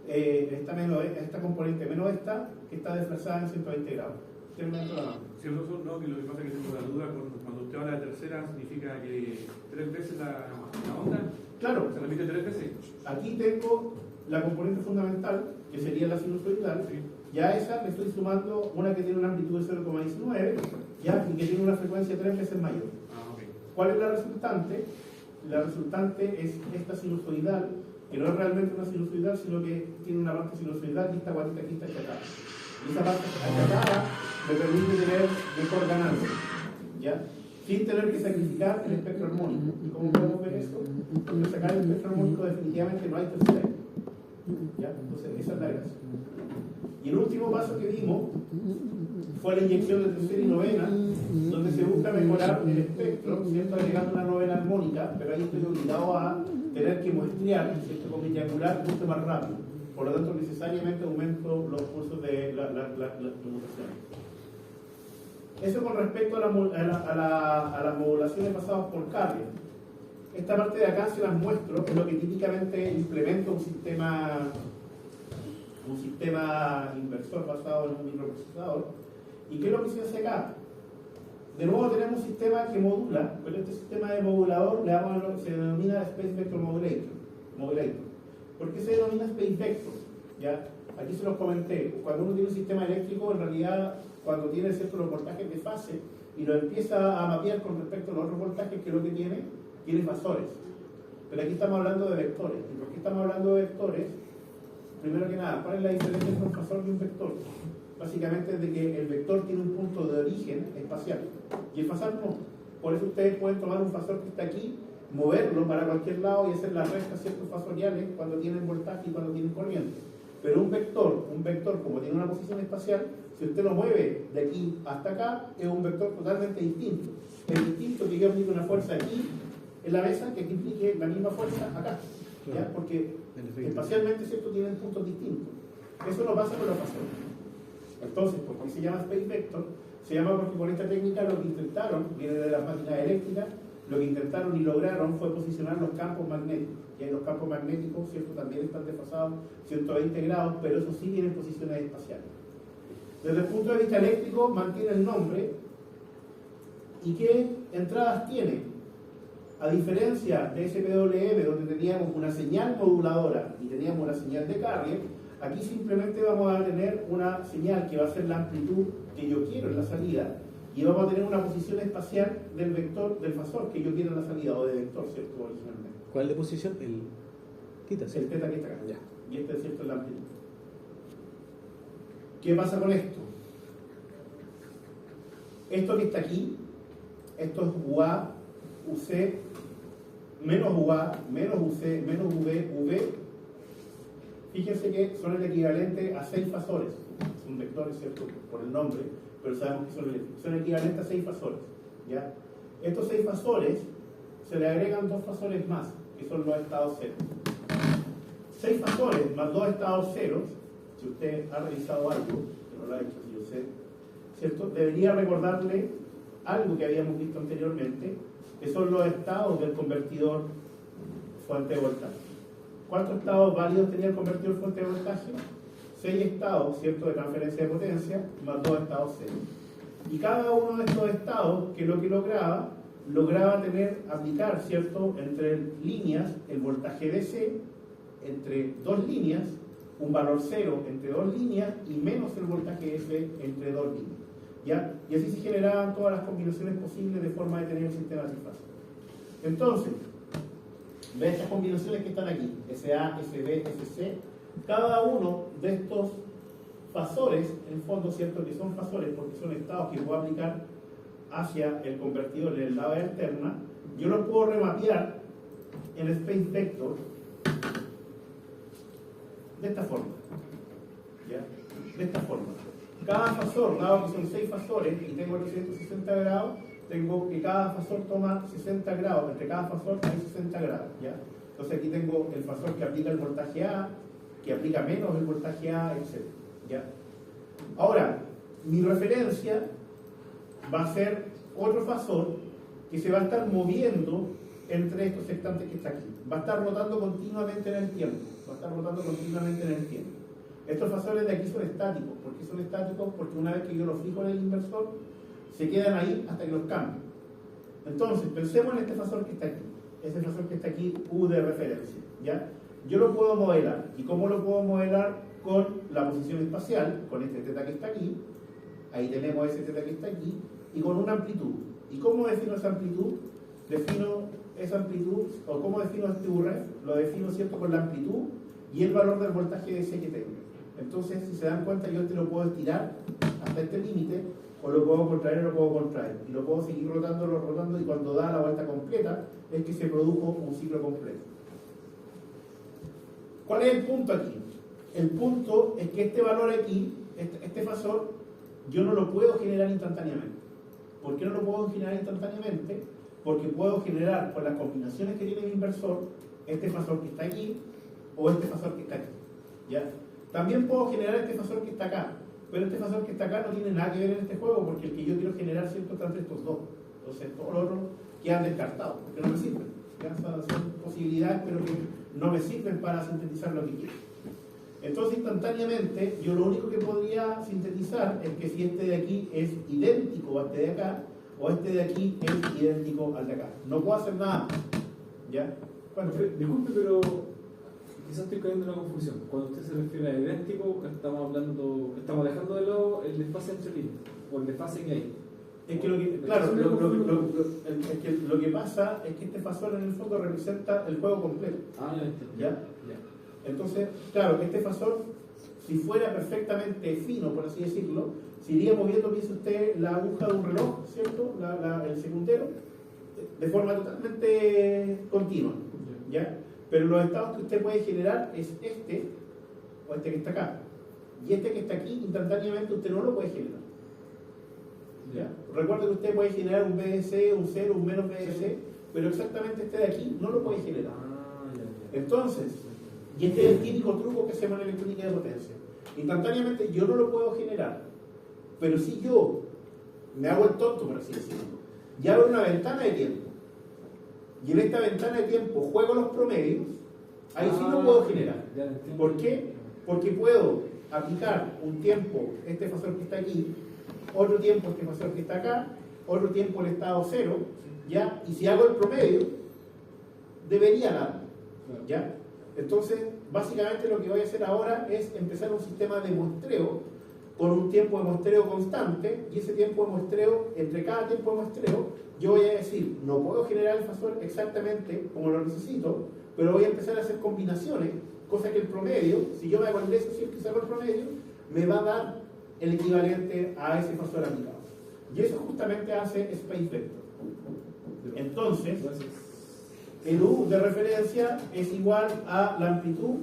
Esta componente menos esta, que está desfasada en 120 grados. Terminando la mano. Sí, profesor, no, que lo que pasa es que tengo la duda cuando usted habla de tercera, ¿significa que 3 veces la onda? Claro. ¿Se repite 3 veces? Aquí tengo la componente fundamental, que sería la sinusoidal. Sí. Ya esa le estoy sumando una que tiene una amplitud de 0,19, ¿ya? Y que tiene una frecuencia 3 veces mayor. Ah, ok. ¿Cuál es la resultante? La resultante es esta sinusoidal, que no es realmente una sinusoidal, sino que tiene una parte sinusoidal y esta guatita aquí está achatada. Y esa parte achatada me permite tener mejor ganancia, ¿ya? Sin tener que sacrificar el espectro armónico. ¿Y cómo podemos ver eso? Porque sacar el espectro armónico definitivamente no hay tercera. ¿Ya? Entonces, esa es la gracia. Y el último paso que dimos fue la inyección de tercera y novena, donde se busca mejorar el espectro, ¿cierto? Agregando una novena armónica, pero ahí estoy obligado a tener que muestrear, ¿cierto? Con eyacular mucho más rápido. Por lo tanto, necesariamente aumento los cursos de las mutaciones. Eso con respecto a las modulaciones pasadas por carrier. Esta parte de acá se las muestro, es lo que típicamente implementa un sistema inversor basado en un microprocesador. ¿Y qué es lo que se hace acá? De nuevo tenemos un sistema que modula, pero este sistema de modulador se denomina Space Vector Modulator. ¿Por qué se denomina Space Vector? ¿Ya? Aquí se los comenté. Cuando uno tiene un sistema eléctrico, en realidad, cuando tiene ciertos voltajes de fase y lo empieza a mapear con respecto a los otros voltajes, ¿qué es lo que tiene? Tiene fasores. Pero aquí estamos hablando de vectores. ¿Y por qué estamos hablando de vectores? Primero que nada, ¿cuál es la diferencia entre un fasor y un vector? Básicamente es de que el vector tiene un punto de origen espacial y el fasor no. Por eso ustedes pueden tomar un fasor que está aquí, moverlo para cualquier lado y hacer las restas ciertos fasoriales cuando tienen voltaje y cuando tienen corriente. Pero un vector como tiene una posición espacial, si usted lo mueve de aquí hasta acá, es un vector totalmente distinto. Es distinto que yo aplique una fuerza aquí en la mesa que implique la misma fuerza acá. ¿Ya? Porque espacialmente, ¿cierto?, tienen puntos distintos. Eso no pasa con los fasores. Entonces, ¿por qué se llama Space Vector? Se llama porque con esta técnica lo que intentaron, viene de las máquinas eléctricas, lo que intentaron y lograron fue posicionar los campos magnéticos. Y los campos magnéticos, ¿cierto?, también están desfasados 120 grados, pero eso sí viene en posiciones espaciales. Desde el punto de vista eléctrico, mantiene el nombre. ¿Y qué entradas tiene? A diferencia de SPWM, donde teníamos una señal moduladora y teníamos una señal de carrier, aquí simplemente vamos a tener una señal que va a ser la amplitud que yo quiero en la salida y vamos a tener una posición espacial del vector, del fasor que yo quiero en la salida, o de vector, ¿cierto?, originalmente. ¿Cuál de posición? El El teta que está acá. Ya. Y este, ¿cierto?, es la amplitud. ¿Qué pasa con esto? Esto que está aquí, esto es UA, UC, menos UA, menos UC, menos UV, UV, acuérdense que son el equivalente a 6 fasores. Son vectores, ¿cierto? Por el nombre, pero sabemos que son equivalentes a 6 fasores. ¿Ya? Estos 6 fasores se le agregan 2 fasores más, que son los estados ceros. 6 fasores más 2 estados ceros, si usted ha revisado algo, que no lo ha hecho, si yo sé, ¿cierto? Debería recordarle algo que habíamos visto anteriormente, que son los estados del convertidor fuente de voltaje. ¿Cuántos estados válidos tenía el convertidor fuente de voltaje? 6 estados, ¿cierto?, de transferencia de potencia, más 2 estados cero. Y cada uno de estos estados, que lo que lograba aplicar, ¿cierto?, entre líneas, el voltaje DC, entre 2 líneas, un valor 0 entre 2 líneas y menos el voltaje F entre 2 líneas. ¿Ya? Y así se generaban todas las combinaciones posibles de forma de tener el sistema trifásico. Entonces, ve estas combinaciones que están aquí, SA, SB, SC, cada uno de estos fasores, en fondo, ¿cierto?, que son fasores porque son estados que puedo aplicar hacia el convertidor en el lado de alterna, yo los puedo remapear en el space vector de esta forma. ¿Ya? De esta forma. Cada fasor, dado que son 6 fasores y tengo 360 grados, tengo que cada fasor toma 60 grados, entre cada fasor hay 60 grados. ¿Ya? Entonces aquí tengo el fasor que aplica el voltaje A, que aplica menos el voltaje A, etc. ¿Ya? Ahora, mi referencia va a ser otro fasor que se va a estar moviendo entre estos sextantes que está aquí. Va a estar rotando continuamente en el tiempo. Estos fasores de aquí son estáticos. ¿Por qué son estáticos? Porque una vez que yo los fijo en el inversor, se quedan ahí hasta que los cambio. Entonces, pensemos en este fasor que está aquí. Ese fasor que está aquí, U de referencia. ¿Ya? Yo lo puedo modelar. ¿Y cómo lo puedo modelar? Con la posición espacial, con este θ que está aquí. Ahí tenemos ese θ que está aquí. Y con una amplitud. ¿Y cómo defino esa amplitud? Defino esa amplitud, o cómo defino este URF, lo defino, ¿cierto?, con la amplitud y el valor del voltaje DC que tengo. Entonces, si se dan cuenta, yo lo puedo estirar hasta este límite, o lo puedo contraer o lo puedo contraer. Y lo puedo seguir rotando, y cuando da la vuelta completa, es que se produjo un ciclo completo. ¿Cuál es el punto aquí? El punto es que este valor aquí, este fasor, yo no lo puedo generar instantáneamente. ¿Por qué no lo puedo generar instantáneamente? Porque puedo generar con las combinaciones que tiene mi inversor este fasor que está aquí o este fasor que está aquí. ¿Ya? También puedo generar este fasor que está acá, pero este fasor que está acá no tiene nada que ver en este juego porque el que yo quiero generar siempre está entre estos dos. Entonces todos los otros quedan descartados porque no me sirven. ¿Ya? Son posibilidades pero que no me sirven para sintetizar lo que quiero. Entonces instantáneamente yo lo único que podría sintetizar es que si este de aquí es idéntico a este de acá, o este de aquí es idéntico al de acá. No puedo hacer nada. ¿Ya? Bueno, disculpe, pero quizás estoy cayendo en una confusión. Cuando usted se refiere a idéntico, estamos dejando de lado el desfase entre líneas, o el desfase que hay. Es que lo que pasa es que este fasor en el fondo representa el juego completo. Ah, ya entiendo. ¿Ya? Entonces, claro, este fasor, si fuera perfectamente fino, por así decirlo, se iría moviendo, piensa usted, la aguja de un reloj, ¿cierto? El segundero, de forma totalmente continua. ¿Ya? Pero los estados que usted puede generar es este, o este que está acá. Y este que está aquí, instantáneamente usted no lo puede generar. ¿Ya? Recuerde que usted puede generar un BDC, un 0, un menos BDC, pero exactamente este de aquí no lo puede generar. Entonces, y este es el típico truco que se llama en electrónica de potencia. Instantáneamente yo no lo puedo generar. Pero si yo me hago el tonto, por así decirlo, y abro una ventana de tiempo, y en esta ventana de tiempo juego los promedios, ahí sí lo puedo generar. ¿Por qué? Porque puedo aplicar un tiempo, este fasor que está aquí, otro tiempo, este fasor que está acá, otro tiempo el estado cero, ¿ya? Y si hago el promedio, debería darlo, ¿ya? Entonces, básicamente lo que voy a hacer ahora es empezar un sistema de muestreo con un tiempo de muestreo constante, y ese tiempo de muestreo, entre cada tiempo de muestreo, yo voy a decir, no puedo generar el fasor exactamente como lo necesito, pero voy a empezar a hacer combinaciones, cosa que el promedio, si yo me hago el de eso, si es que saco el promedio, me va a dar el equivalente a ese fasor aplicado. Y eso justamente hace Space Vector. Entonces, el U de referencia es igual a la amplitud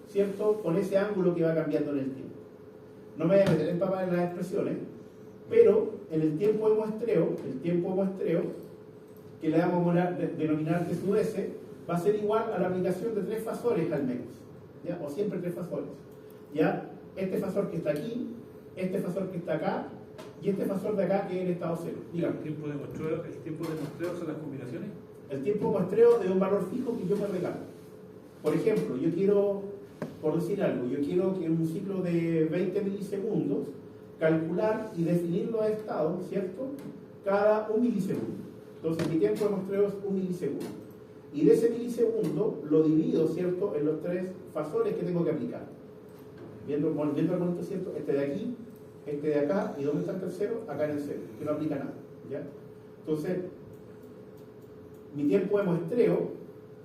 ¿cierto? Con ese ángulo que va cambiando en el tiempo. No me voy a meter en papá en las expresiones, pero en el tiempo de muestreo, que le vamos a denominar T sub S, va a ser igual a la aplicación de 3 fasores al menos, ¿ya? O siempre 3 fasores, ¿ya? Este fasor que está aquí, este fasor que está acá, y este fasor de acá que es el estado cero. Dígame. ¿El tiempo de muestreo son las combinaciones? El tiempo de muestreo es un valor fijo que yo me regalo. Por ejemplo, yo quiero, por decir algo, yo quiero que en un ciclo de 20 milisegundos calcular y definir los estados, ¿cierto? Cada 1 milisegundo. Entonces mi tiempo de muestreo es 1 milisegundo. Y de ese milisegundo lo divido, ¿cierto?, en los 3 fasores que tengo que aplicar. Viendo el momento, ¿cierto? Este de aquí, este de acá, ¿y dónde está el tercero? Acá en el cero, que no aplica nada, ¿ya? Entonces, mi tiempo de muestreo,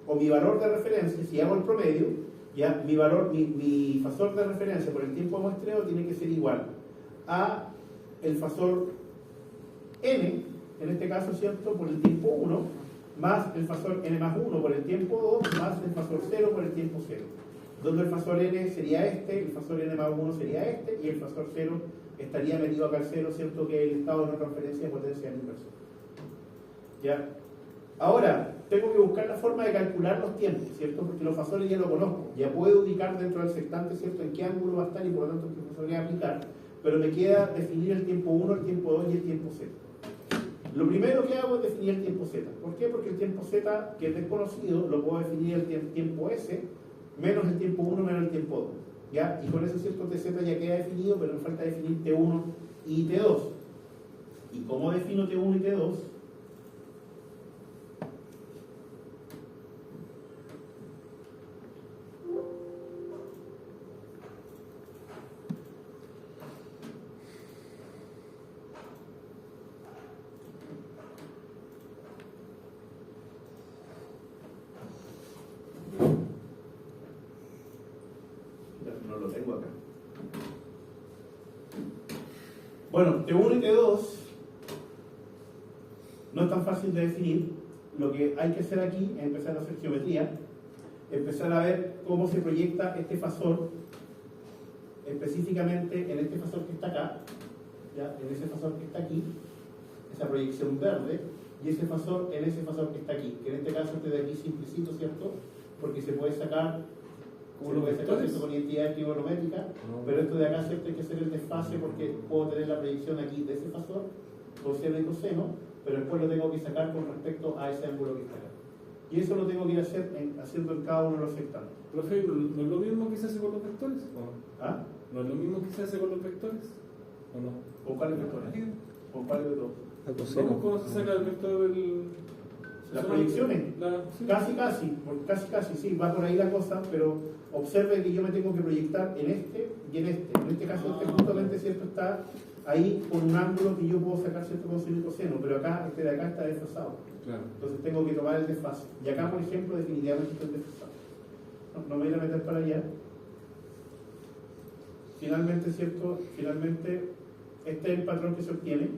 o mi valor de referencia, si hago el promedio, ya mi fasor de referencia por el tiempo de muestreo tiene que ser igual a el fasor n, en este caso, ¿cierto?, por el tiempo 1, más el fasor n más 1 por el tiempo 2, más el fasor 0 por el tiempo 0. Donde el fasor n sería este, el fasor n más 1 sería este, y el fasor 0 estaría metido acá al 0, ¿cierto?, que es el estado de no transferencia de potencia del inversor. ¿Ya? Ahora, tengo que buscar la forma de calcular los tiempos, ¿cierto? Porque los fasores ya lo conozco, ya puedo ubicar dentro del sextante, ¿cierto?, en qué ángulo va a estar y por lo tanto qué fasor voy a aplicar, pero me queda definir el tiempo 1, el tiempo 2 y el tiempo z. Lo primero que hago es definir el tiempo z. ¿Por qué? Porque el tiempo z, que es desconocido, lo puedo definir el tiempo s, menos el tiempo 1 menos el tiempo 2. ¿Ya? Y con eso, ¿cierto?, tz ya queda definido, pero me falta definir t1 y t2. ¿Y cómo defino t1 y t2? No lo tengo acá. Bueno, T1 y T2 no es tan fácil de definir. Lo que hay que hacer aquí es empezar a hacer geometría, empezar a ver cómo se proyecta este fasor, específicamente en este fasor que está acá, ¿ya? En ese fasor que está aquí, esa proyección verde, y ese fasor en ese fasor que está aquí, que en este caso este de aquí simplecito, ¿cierto? Porque se puede sacar como lo que se hace con identidad trigonométrica, pero esto de acá, ¿cierto?, hay que hacer el desfase porque puedo tener la proyección aquí de ese fasor, coseno y coseno, pero después lo tengo que sacar con respecto a ese ángulo que está acá. Y eso lo tengo que ir haciendo en cada uno de los sectores. Profe, ¿no es lo mismo que se hace con los vectores? ¿O no? ¿Ah? ¿No es lo mismo que se hace con los vectores? ¿O no? ¿Con cuáles vectores? ¿Con cuáles de todos? A coseno. ¿Cómo se saca el vector del...? Las proyecciones, Sí. casi, sí, va por ahí la cosa, pero observe que yo me tengo que proyectar en este y en este. En este caso, este justamente, ¿cierto?, está ahí con un ángulo que yo puedo sacar, ¿cierto?, coseno y coseno, pero acá, este de acá está desfasado. Claro. Entonces tengo que tomar el desfase. Y acá, por ejemplo, definitivamente está el desfasado. No me voy a meter para allá. Finalmente, ¿cierto? Finalmente, este es el patrón que se obtiene.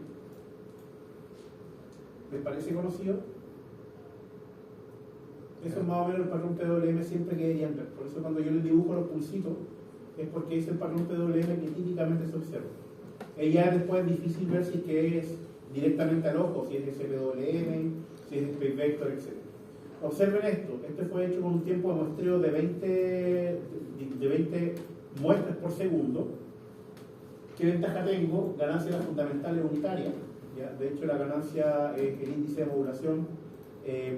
¿Les parece conocido? Eso es más o menos el patrón PWM siempre que deberían ver. Por eso cuando yo les dibujo los pulsitos, es porque es el patrón PWM que típicamente se observa. Ya después es difícil ver si es que es directamente al ojo, si es SPWM, si es Space Vector, etc. Observen esto. Este fue hecho con un tiempo de muestreo de 20 muestras por segundo. ¿Qué ventaja tengo? Ganancias fundamentales unitarias. ¿Ya? De hecho, la ganancia es el índice de modulación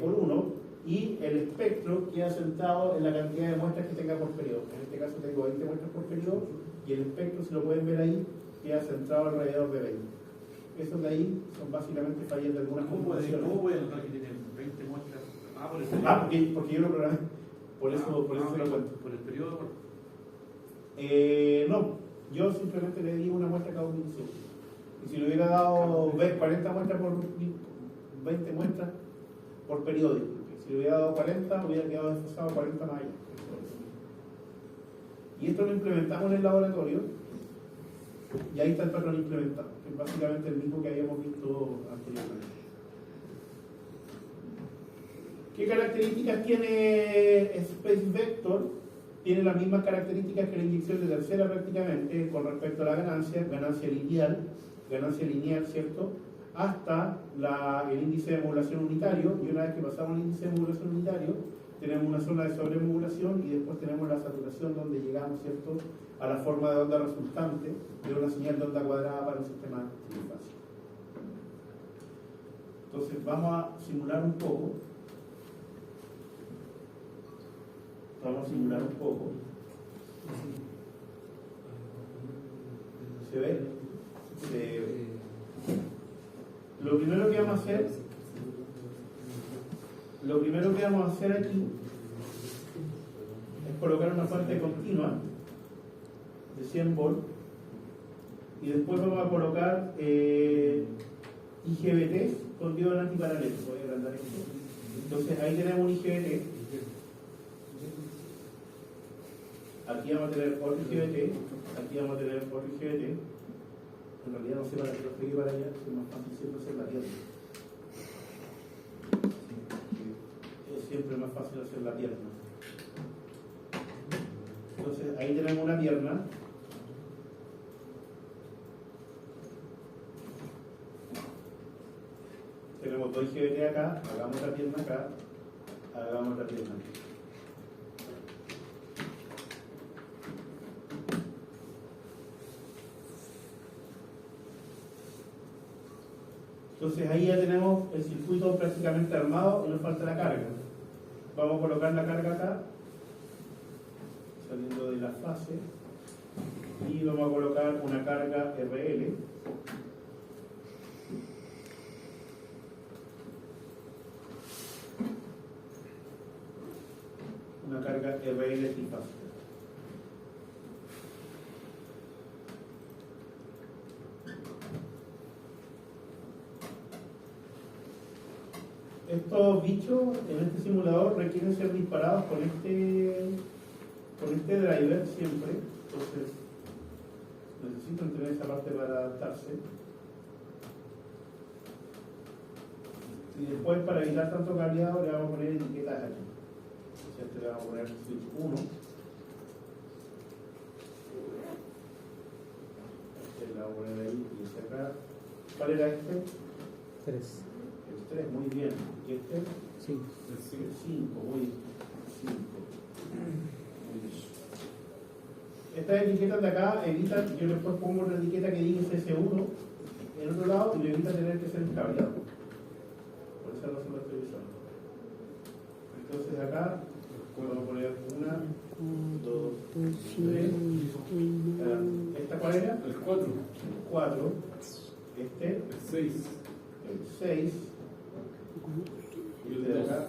por 1. Y el espectro queda centrado en la cantidad de muestras que tenga por periodo. En este caso tengo 20 muestras por periodo y el espectro, si lo pueden ver ahí, queda centrado alrededor de 20. Esos de ahí son básicamente fallas de algunas computaciones. ¿Cómo puede notar que tienen 20 muestras? Por el periodo. Porque yo lo programé. Por eso se lo cuento. ¿Por el periodo? No, yo simplemente le di una muestra cada 1 milisegundo. Y si le hubiera dado 40 muestras por 20 muestras por periodo. Si le hubiera dado 40, hubiera quedado desfasado 40 más allá. Y esto lo implementamos en el laboratorio y ahí está el patrón implementado, que es básicamente el mismo que habíamos visto anteriormente. ¿Qué características tiene Space Vector? tiene las mismas características que la inyección de tercera prácticamente con respecto a la ganancia lineal, ¿cierto? Hasta el índice de modulación unitario, y una vez que pasamos el índice de modulación unitario, tenemos una zona de sobremodulación y después tenemos la saturación donde llegamos, ¿cierto?, a la forma de onda resultante de una señal de onda cuadrada para un sistema trifásico. Entonces vamos a simular un poco. ¿Se ve? Se ve. Lo primero que vamos a hacer aquí es colocar una fuente continua de 100 volts y después vamos a colocar IGBT con diodo antiparalelo. Voy a agrandar esto. Entonces ahí tenemos un IGBT. Aquí vamos a tener otro IGBT. Aquí vamos a tener otro IGBT. En realidad no sé para qué lo pegué para allá, es más fácil siempre hacer la pierna. Es siempre más fácil hacer la pierna. Entonces ahí tenemos una pierna. Tenemos dos IGBT acá, hagamos la pierna acá, hagamos la pierna aquí. Entonces ahí ya tenemos el circuito prácticamente armado y nos falta la carga. Vamos a colocar la carga acá, saliendo de la fase, y vamos a colocar una carga RL. Una carga RL trifásica. Estos bichos en este simulador requieren ser disparados con este driver siempre, entonces necesitan tener esa parte para adaptarse. Y después, para evitar tanto cableado, le vamos a poner etiquetas aquí. Entonces, a este le vamos a poner switch 1. Este le vamos a poner ahí y este acá. ¿Cuál era este? 3. El 3, muy bien. ¿Y este? 5. El 5, muy bien. 5. Muy bien. Estas etiquetas de acá evitan, yo después pongo una etiqueta que diga CS1 en otro lado y le evita tener que ser cableado. Por eso no se lo estoy usando. Entonces acá vamos a poner 1, 2, 3. ¿Esta cuál era? El 4. El 4. Este. El 6. El 6. Y el de acá.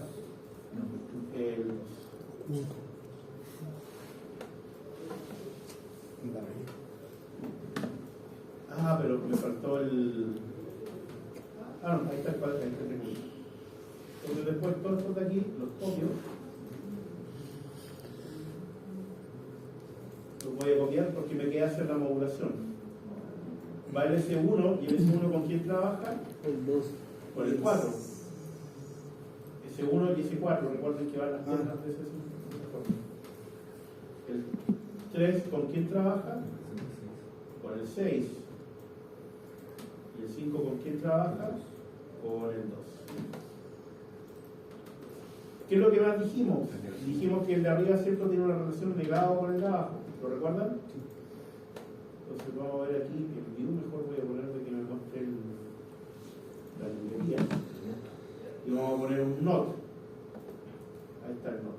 El 2. Ah, pero me faltó el. Ah, no, ahí está el cuadro, ahí está el recurso. Entonces después todos estos de aquí los copio. Los voy a copiar porque me queda hacer la modulación. Va el S1 y el S1 con quién trabaja? El 2. Con el 4. S1 y S4, recuerden que van las piernas de S1. El 3 con quién trabaja? Con el 6. Y el 5 con quién trabaja? Con el 2. ¿Qué es lo que más dijimos? Dijimos que el de arriba siempre tiene una relación de grado con el de abajo. ¿Lo recuerdan? Entonces vamos a ver aquí, el video mejor voy a poner de que me muestre la librería. Y vamos a poner un NOT. Ahí está el NOT.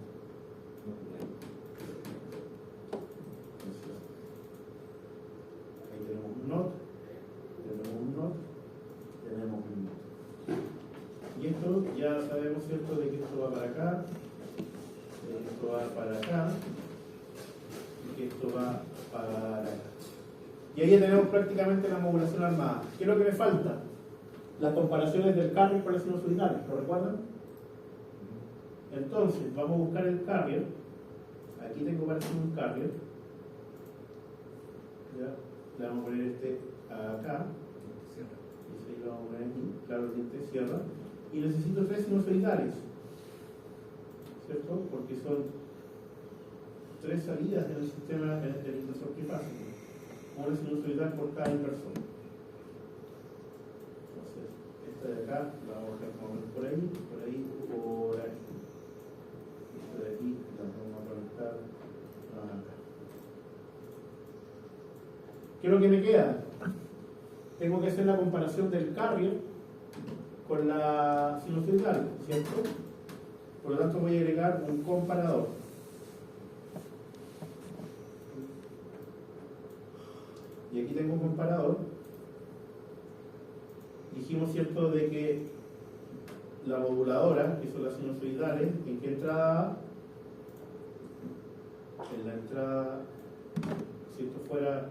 Ahí tenemos un NOT, tenemos un NOT, tenemos un NOT. Y esto ya sabemos, ¿cierto?, de que esto va para acá, de que esto va para acá, y que esto va para acá. Y ahí ya tenemos prácticamente la modulación armada. ¿Qué es lo que me falta? Las comparaciones del carrier con las sinusoidales, ¿lo recuerdan? Entonces, vamos a buscar el carrier. Aquí tengo para hacer un carrier. ¿Ya? Le vamos a poner este acá. Y ese lo vamos a poner aquí. Claro, el diente cierra. Y necesito 3 sinusoidales. ¿Cierto? Porque son 3 salidas en el sistema del inversor trifásico, una sinusoidal por cada inversor. Entonces, esta de acá la vamos a dejar más o menos por ahí, por ahí. Esta de aquí la vamos a conectar acá. ¿Qué es lo que me queda? Tengo que hacer la comparación del carrier con la sinusoidal, ¿cierto? Por lo tanto voy a agregar un comparador. Y aquí tengo un comparador. Dijimos, ¿cierto?, de que la moduladora, que son las sinusoidales, ¿en qué entrada? En la entrada, si esto fuera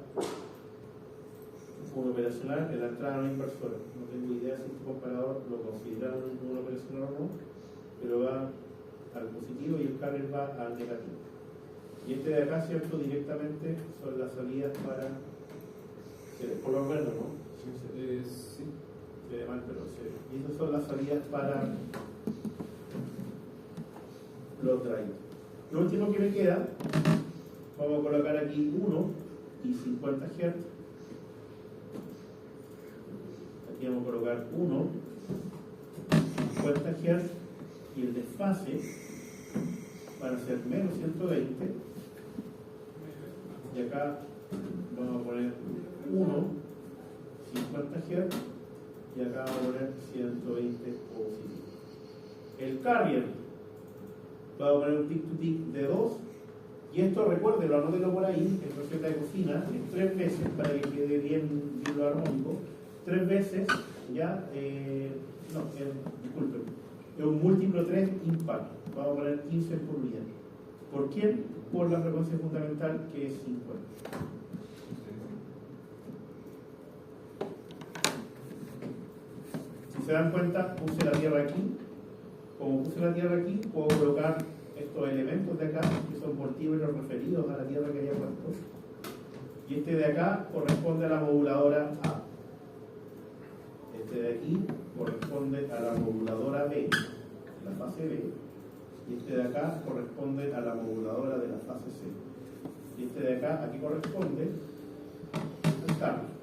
un operacional, en la entrada no inversora. No tengo idea si este comparador lo consideran un operacional o no, pero va al positivo y el carrier va al negativo. Y este de acá, ¿cierto?, directamente son las salidas para color verde, ¿no? Sí. Se ve mal, pero sí. Y esas son las salidas para los drivers. Lo último que me queda, vamos a colocar aquí 1 y 50 Hz. Aquí vamos a colocar 1, 50 Hz, y el desfase van a ser menos 120. Y acá vamos a poner 1, 50 Hz, y acá vamos a poner 120 positivo. El carrier, vamos a poner un tick-to-tick de 2, y esto, recuerden, lo anótelo por ahí, en receta de cocina, en 3 veces, para que quede bien lo armónico, 3 veces, ya, disculpen, es un múltiplo 3 impar, vamos a poner 15 por unidad. ¿Por quién? Por la frecuencia fundamental, que es 50. Si se dan cuenta, puse la tierra aquí. Como puse la tierra aquí, puedo colocar estos elementos de acá, que son voltímetros referidos a la tierra que había puesto. Y este de acá corresponde a la moduladora A. Este de aquí corresponde a la moduladora B, la fase B. Y este de acá corresponde a la moduladora de la fase C. Y este de acá, aquí corresponde al carrier.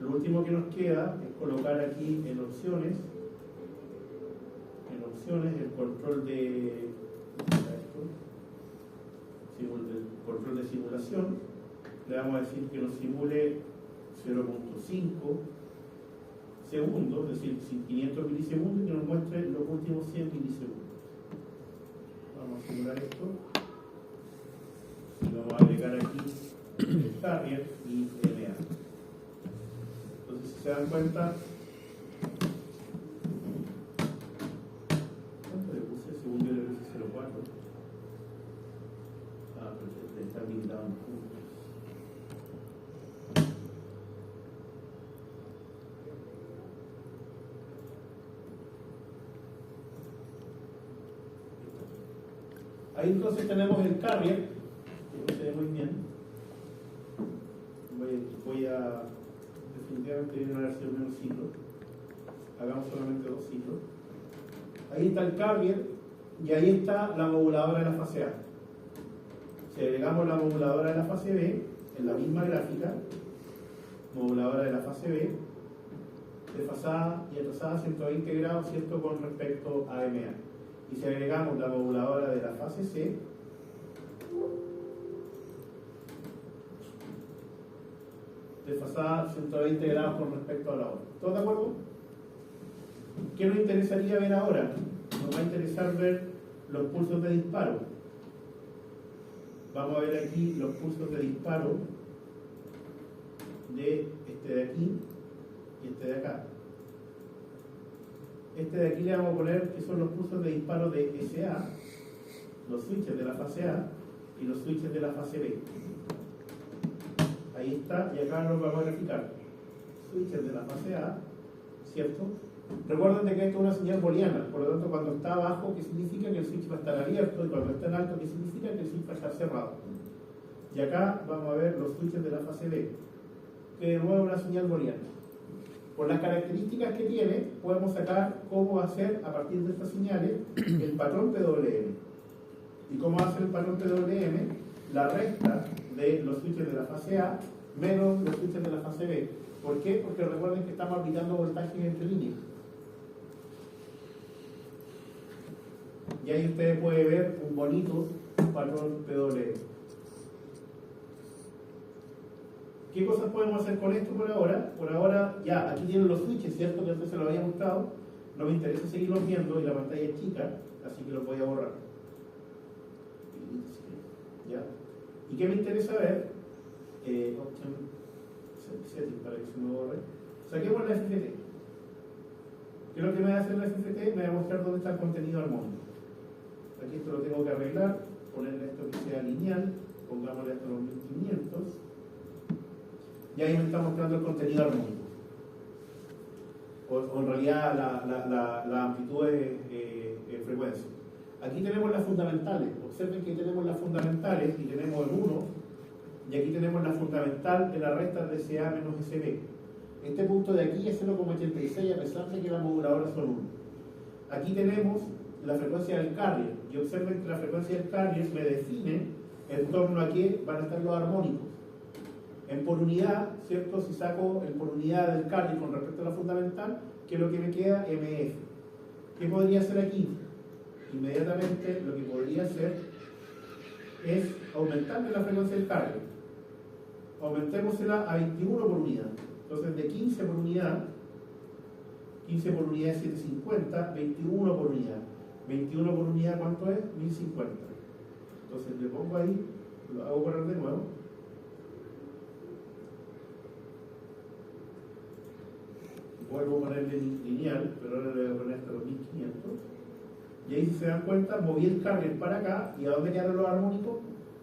Lo último que nos queda es colocar aquí en opciones el control de control de simulación. Le vamos a decir que nos simule 0.5 segundos, es decir, 500 milisegundos, y que nos muestre los últimos 100 milisegundos. Vamos a simular esto y vamos a agregar aquí el carrier y MA. Entonces, si se dan cuenta, ¿cuánto le puse? Según yo le puse 0.4. Pero está habilitado en puntos. Ahí entonces tenemos el carrier, que no se ve muy bien. Voy a definitivamente ir a una versión menos ciclos. Hagamos solamente 2 ciclos. Ahí está el carrier y ahí está la moduladora de la fase A. Si agregamos la moduladora de la fase B, en la misma gráfica, moduladora de la fase B, desfasada y atrasada 120 grados, ¿cierto?, con respecto a MA. Y si agregamos la moduladora de la fase C, desfasada 120 grados con respecto a la otra. ¿Todos de acuerdo? ¿Qué nos interesaría ver ahora? Nos va a interesar ver los pulsos de disparo. Vamos a ver aquí los pulsos de disparo de este de aquí y este de acá. Este de aquí le vamos a poner que son los pulsos de disparo de SA, los switches de la fase A y los switches de la fase B. Ahí está, y acá nos vamos a graficar switches de la fase A, ¿cierto? Recuerden de que esto es una señal booleana, por lo tanto, cuando está abajo, ¿qué significa? Que el switch va a estar abierto, y cuando está en alto, ¿qué significa? Que el switch va a estar cerrado. Y acá vamos a ver los switches de la fase B, que de nuevo es una señal booleana. Por las características que tiene, podemos sacar cómo va a ser, a partir de estas señales, el patrón PWM. ¿Y cómo va a ser el patrón PWM? La resta de los switches de la fase A menos los switches de la fase B. ¿Por qué? Porque recuerden que estamos aplicando voltajes entre líneas. Y ahí ustedes pueden ver un bonito patrón PWM. ¿Qué cosas podemos hacer con esto por ahora? Por ahora, ya, aquí tienen los switches, ¿cierto? Que antes se lo había mostrado. No me interesa seguirlos viendo y la pantalla es chica, así que los voy a borrar. ¿Ya? ¿Y qué me interesa ver? Option setting, para que se me borre. Saquemos la FFT. ¿Qué es lo que me va a hacer la FFT? Me va a mostrar dónde está el contenido armónico. Aquí esto lo tengo que arreglar, ponerle esto que sea lineal, pongámosle esto a los 1500. Y ahí me está mostrando el contenido armónico. O en realidad la amplitud de frecuencia. Aquí tenemos las fundamentales. Observen que tenemos las fundamentales y tenemos el 1. Y aquí tenemos la fundamental de la resta de CA menos SB. Este punto de aquí es 0,86 a pesar de que las moduladoras son 1. Aquí tenemos la frecuencia del carrier. Y observen que la frecuencia del carrier me define en torno a qué van a estar los armónicos. En por unidad, ¿cierto? Si saco el por unidad del carrier con respecto a la fundamental, ¿qué es lo que me queda? MF. ¿Qué podría hacer aquí? Inmediatamente lo que podría hacer es aumentarle la frecuencia del carrier. Aumentémosela a 21 por unidad. Entonces de 15 por unidad, 15 por unidad es 750, 21 por unidad. 21 por unidad, ¿cuánto es? 1050. Entonces le pongo ahí, lo hago correr de nuevo. Vuelvo a ponerle lineal, pero ahora le voy a poner hasta los 1500. Y ahí, si se dan cuenta, moví el carrier para acá. ¿Y a dónde quedaron los armónicos?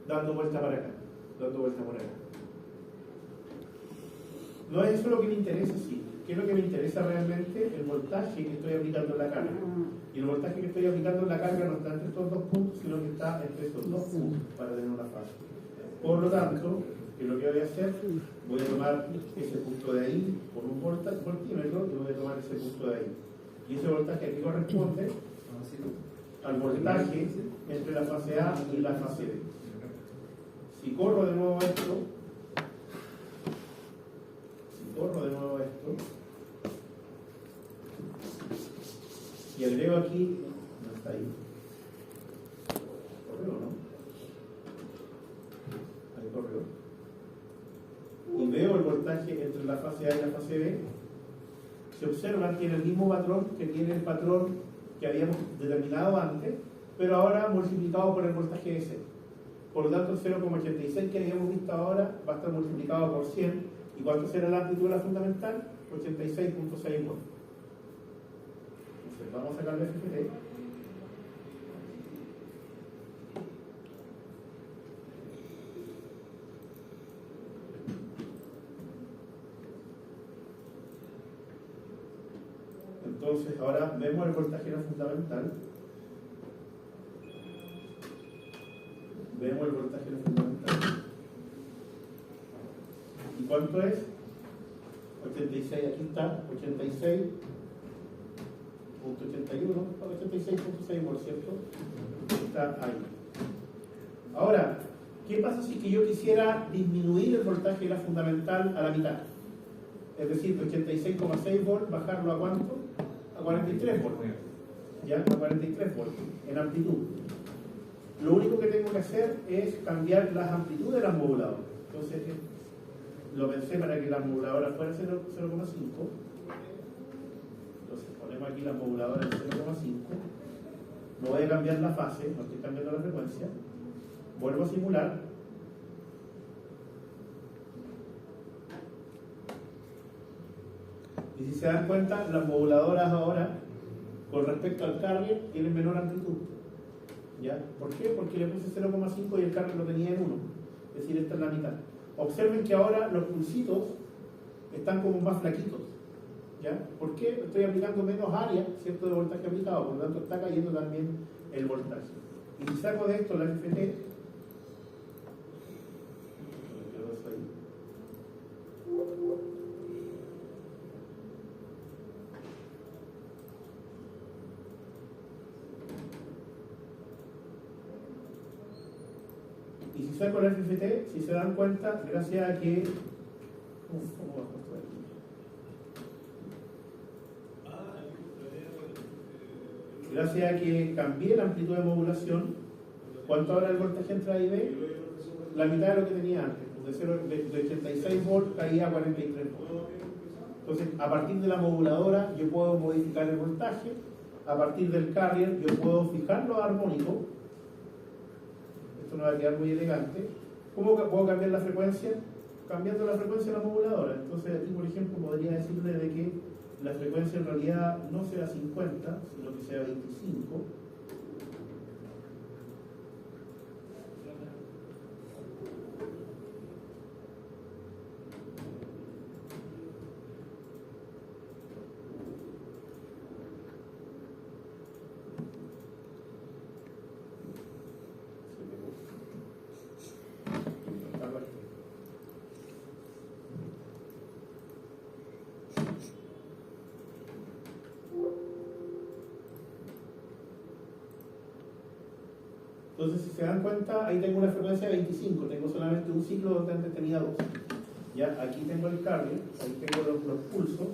Dando vuelta para acá, dando vuelta por acá. No es eso lo que me interesa, sí. ¿Qué es lo que me interesa realmente? El voltaje que estoy aplicando en la carga. Y el voltaje que estoy aplicando en la carga no está entre estos dos puntos, sino que está entre estos dos puntos para tener una fase. Por lo tanto, ¿qué es lo que voy a hacer? Voy a tomar ese punto de ahí por un voltímetro y voy a tomar ese punto de ahí. Y ese voltaje aquí corresponde al voltaje entre la fase A y la fase B. Si corro de nuevo esto, y agrego aquí, no está ahí, correo, ¿no? Ahí correo. Y veo el voltaje entre la fase A y la fase B. Se observa, tiene el mismo patrón que tiene el patrón que habíamos determinado antes, pero ahora multiplicado por el voltaje de C. Por lo tanto, el 0,86 que habíamos visto ahora va a estar multiplicado por 100. ¿Y cuánto será la amplitud de la fundamental? 86.6 volts. Entonces, vamos a sacar la FFT. Entonces, ahora vemos el voltaje de la fundamental. Vemos el voltaje de la fundamental. ¿Y cuánto es? 86, aquí está, 86.81, 86.6, por cierto, está ahí. Ahora, ¿qué pasa si que yo quisiera disminuir el voltaje de la fundamental a la mitad? Es decir, de 86,6 volts, bajarlo a ¿cuánto? A 43 volts. ¿Ya? A 43 volts en amplitud. Lo único que tengo que hacer es cambiar las amplitudes de las moduladoras. Entonces, lo pensé para que las moduladoras fueran 0,5. Entonces ponemos aquí las moduladoras en 0,5. No voy a cambiar la fase, no estoy cambiando la frecuencia. Vuelvo a simular. Y si se dan cuenta, las moduladoras ahora, con respecto al carrier, tienen menor amplitud. ¿Ya? ¿Por qué? Porque le puse 0,5 y el carrier lo tenía en 1. Es decir, esta es la mitad. Observen que ahora los pulsitos están como más flaquitos. ¿Ya? ¿Por qué? Estoy aplicando menos área, ¿cierto?, de voltaje aplicado, por lo tanto está cayendo también el voltaje. Y si saco de esto la FT, Y si saco la FFT, si se dan cuenta, gracias a que... ¿Cómo bajo esto de aquí? Gracias a que cambié la amplitud de modulación, ¿cuánto ahora el voltaje entre A y B? La mitad de lo que tenía antes. De 86 volts caía a 43 volts. Entonces, a partir de la moduladora, yo puedo modificar el voltaje. A partir del carrier, yo puedo fijar los armónicos. Esto no va a quedar muy elegante. ¿Cómo puedo cambiar la frecuencia? Cambiando la frecuencia de la moduladora. Entonces, aquí, por ejemplo, podría decirle de que la frecuencia en realidad no sea 50, sino que sea 25. Entonces, si se dan cuenta, ahí tengo una frecuencia de 25, tengo solamente un ciclo donde antes tenía 2. Ya, aquí tengo el carrier, ahí tengo los pulsos,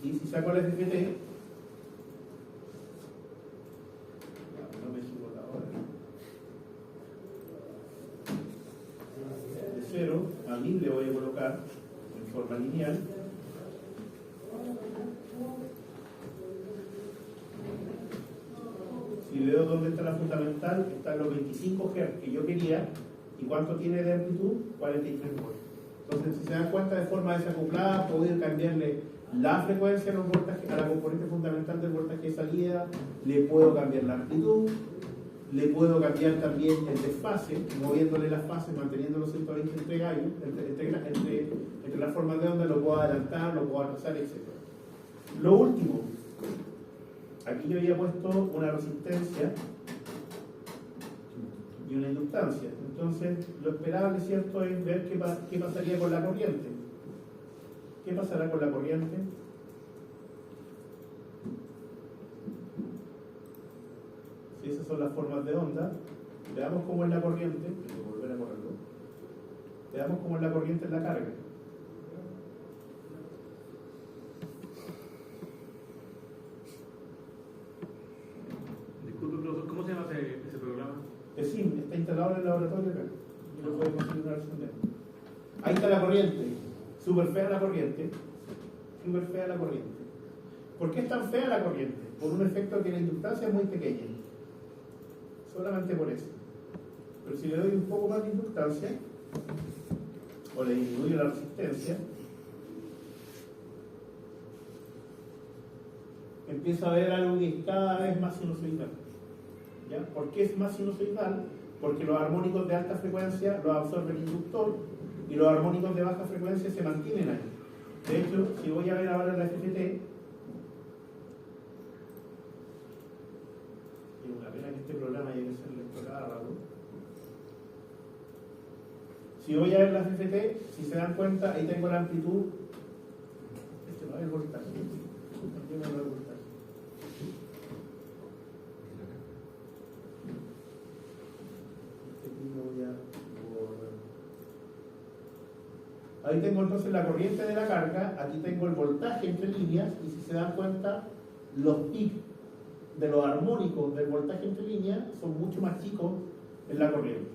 y si saco el FFT, no me equivoco ahora, de 0 a 1000 le voy a colocar en forma lineal. Si veo dónde está la fundamental, está en los 25 Hz que yo quería. ¿Y cuánto tiene de amplitud? 43 volts. Entonces, si se dan cuenta, de forma desacoplada, puedo ir cambiarle la frecuencia a los voltajes, a la componente fundamental del voltaje de salida, le puedo cambiar la amplitud, le puedo cambiar también el desfase, moviéndole las fases, manteniendo los 120 entre gallos, entre las formas de onda, lo puedo adelantar, lo puedo atrasar, etc. Lo último, aquí yo había puesto una resistencia y una inductancia. Entonces, lo esperable, ¿cierto?, es ver qué pasaría con la corriente. ¿Qué pasará con la corriente? Si esas son las formas de onda, veamos cómo es la corriente. Voy a volver a correrlo. Veamos cómo es la corriente en la carga. Disculpe, profesor, ¿cómo se llama ese programa? SIM está instalado en el laboratorio acá. Y lo puede conseguir una versión de él. Ahí está la corriente. Súper fea la corriente. Súper fea la corriente. ¿Por qué es tan fea la corriente? Por un efecto que la inductancia es muy pequeña. Solamente por eso. Pero si le doy un poco más de inductancia, o le disminuyo la resistencia, empiezo a ver algo que es cada vez más sinusoidal. ¿Ya? ¿Por qué es más sinusoidal? Porque los armónicos de alta frecuencia los absorbe el inductor y los armónicos de baja frecuencia se mantienen ahí. De hecho, si voy a ver ahora la FFT, es una pena que este programa haya que hacerle esto cada rato. Si voy a ver la FFT, si se dan cuenta, ahí tengo la amplitud. Este no es el voltaje. También no es el voltaje. Ahí tengo entonces la corriente de la carga, aquí tengo el voltaje entre líneas, y si se dan cuenta, los picos de los armónicos del voltaje entre líneas son mucho más chicos en la corriente.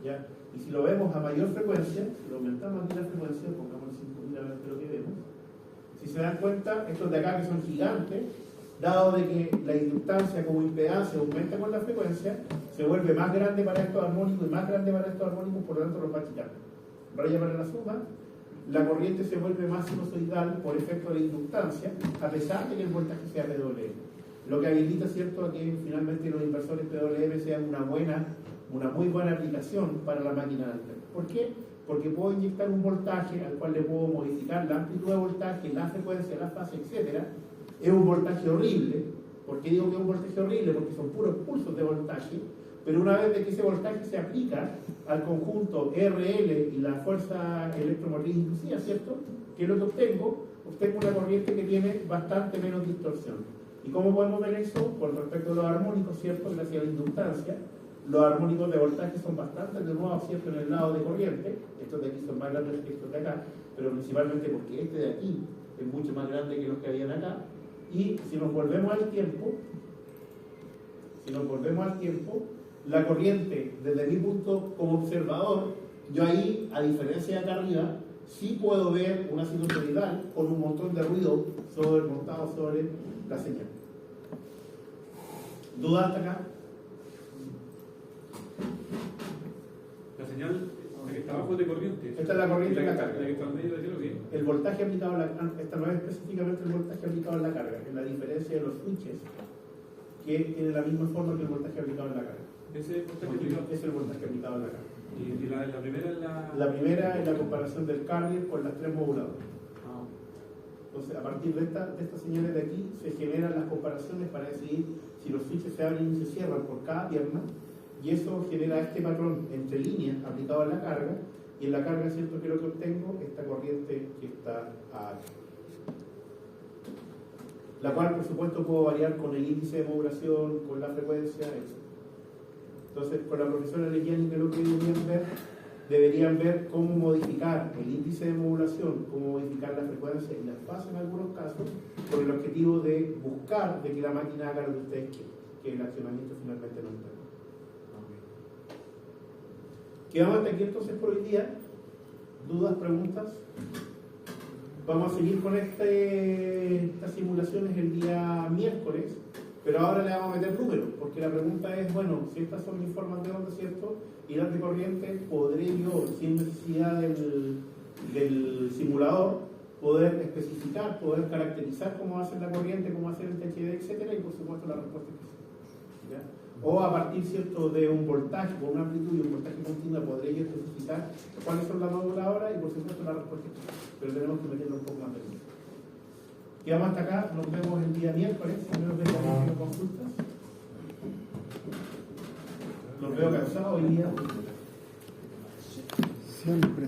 ¿Ya? Y si lo vemos a mayor frecuencia, si lo aumentamos aquí la frecuencia, pongamos el 5000 a ver lo que vemos, si se dan cuenta, estos de acá que son gigantes, dado de que la inductancia como impedancia aumenta con la frecuencia, se vuelve más grande para estos armónicos y más grande para estos armónicos, por lo tanto los va achicando. Raya para la suma, la corriente se vuelve más sinusoidal por efecto de la inductancia, a pesar de que el voltaje sea PWM. Lo que habilita, ¿cierto?, a que finalmente los inversores PWM sean una muy buena aplicación para la máquina de Altair. ¿Por qué? Porque puedo inyectar un voltaje al cual le puedo modificar la amplitud de voltaje, la frecuencia, la fase, etc. Es un voltaje horrible. ¿Por qué digo que es un voltaje horrible? Porque son puros pulsos de voltaje, pero una vez de que ese voltaje se aplica al conjunto RL y la fuerza electromotriz inducida, ¿cierto?, ¿qué es lo que obtengo? Obtengo una corriente que tiene bastante menos distorsión. ¿Y cómo podemos ver eso? Con respecto a los armónicos, ¿cierto?, gracias a la inductancia. Los armónicos de voltaje son bastante atenuados siempre en el lado de corriente. Estos de aquí son más grandes que estos de acá, pero principalmente porque este de aquí es mucho más grande que los que habían acá. Y si nos volvemos al tiempo, la corriente, desde mi punto como observador, yo ahí, a diferencia de acá arriba, sí puedo ver una sinusoidal con un montón de ruido montado sobre la señal. ¿Dudas hasta acá? La señal, la que está abajo de corriente. Esta es la corriente y de la carga. La que está al medio de qué es lo que es. El voltaje aplicado a la carga, esta no es específicamente el voltaje aplicado en la carga, es la diferencia de los switches que tiene la misma forma que el voltaje aplicado en la carga. Ese voltaje aplicado. Es el voltaje aplicado en la carga. Y la primera es la. La primera es la comparación del carrier con las tres moduladores. Ah, Entonces, a partir de estas señales de aquí, se generan las comparaciones para decidir si los switches se abren y se cierran por cada pierna, y eso genera este patrón entre líneas aplicado a la carga, y en la carga, ¿cierto?, que lo que obtengo, esta corriente que está aquí. La cual, por supuesto, puedo variar con el índice de modulación, con la frecuencia, etc. Entonces, con la profesora Legiani, que lo que deberían ver cómo modificar el índice de modulación, cómo modificar la frecuencia y las fases en algunos casos, con el objetivo de buscar de que la máquina haga lo que ustedes quieren, que el accionamiento finalmente no intervenga. Quedamos hasta aquí entonces por hoy día. ¿Dudas, preguntas? Vamos a seguir con estas simulaciones el día miércoles, pero ahora le vamos a meter números, porque la pregunta es, bueno, si estas son mis formas de onda, ¿cierto?, y las de corriente, ¿podré yo, sin necesidad del simulador, poder especificar, poder caracterizar cómo va a ser la corriente, cómo va a ser el THD, etcétera? Y por supuesto la respuesta es que sí, ¿ya? O a partir, ¿cierto?, de un voltaje, con una amplitud y un voltaje continuo, podré yo especificar cuáles son las moduladoras, y por supuesto la respuesta es que sí, pero tenemos que meterlo un poco más de tiempo. Quedamos hasta acá, nos vemos el día miércoles, si no nos vemos consultas. Los veo cansados hoy día. Siempre.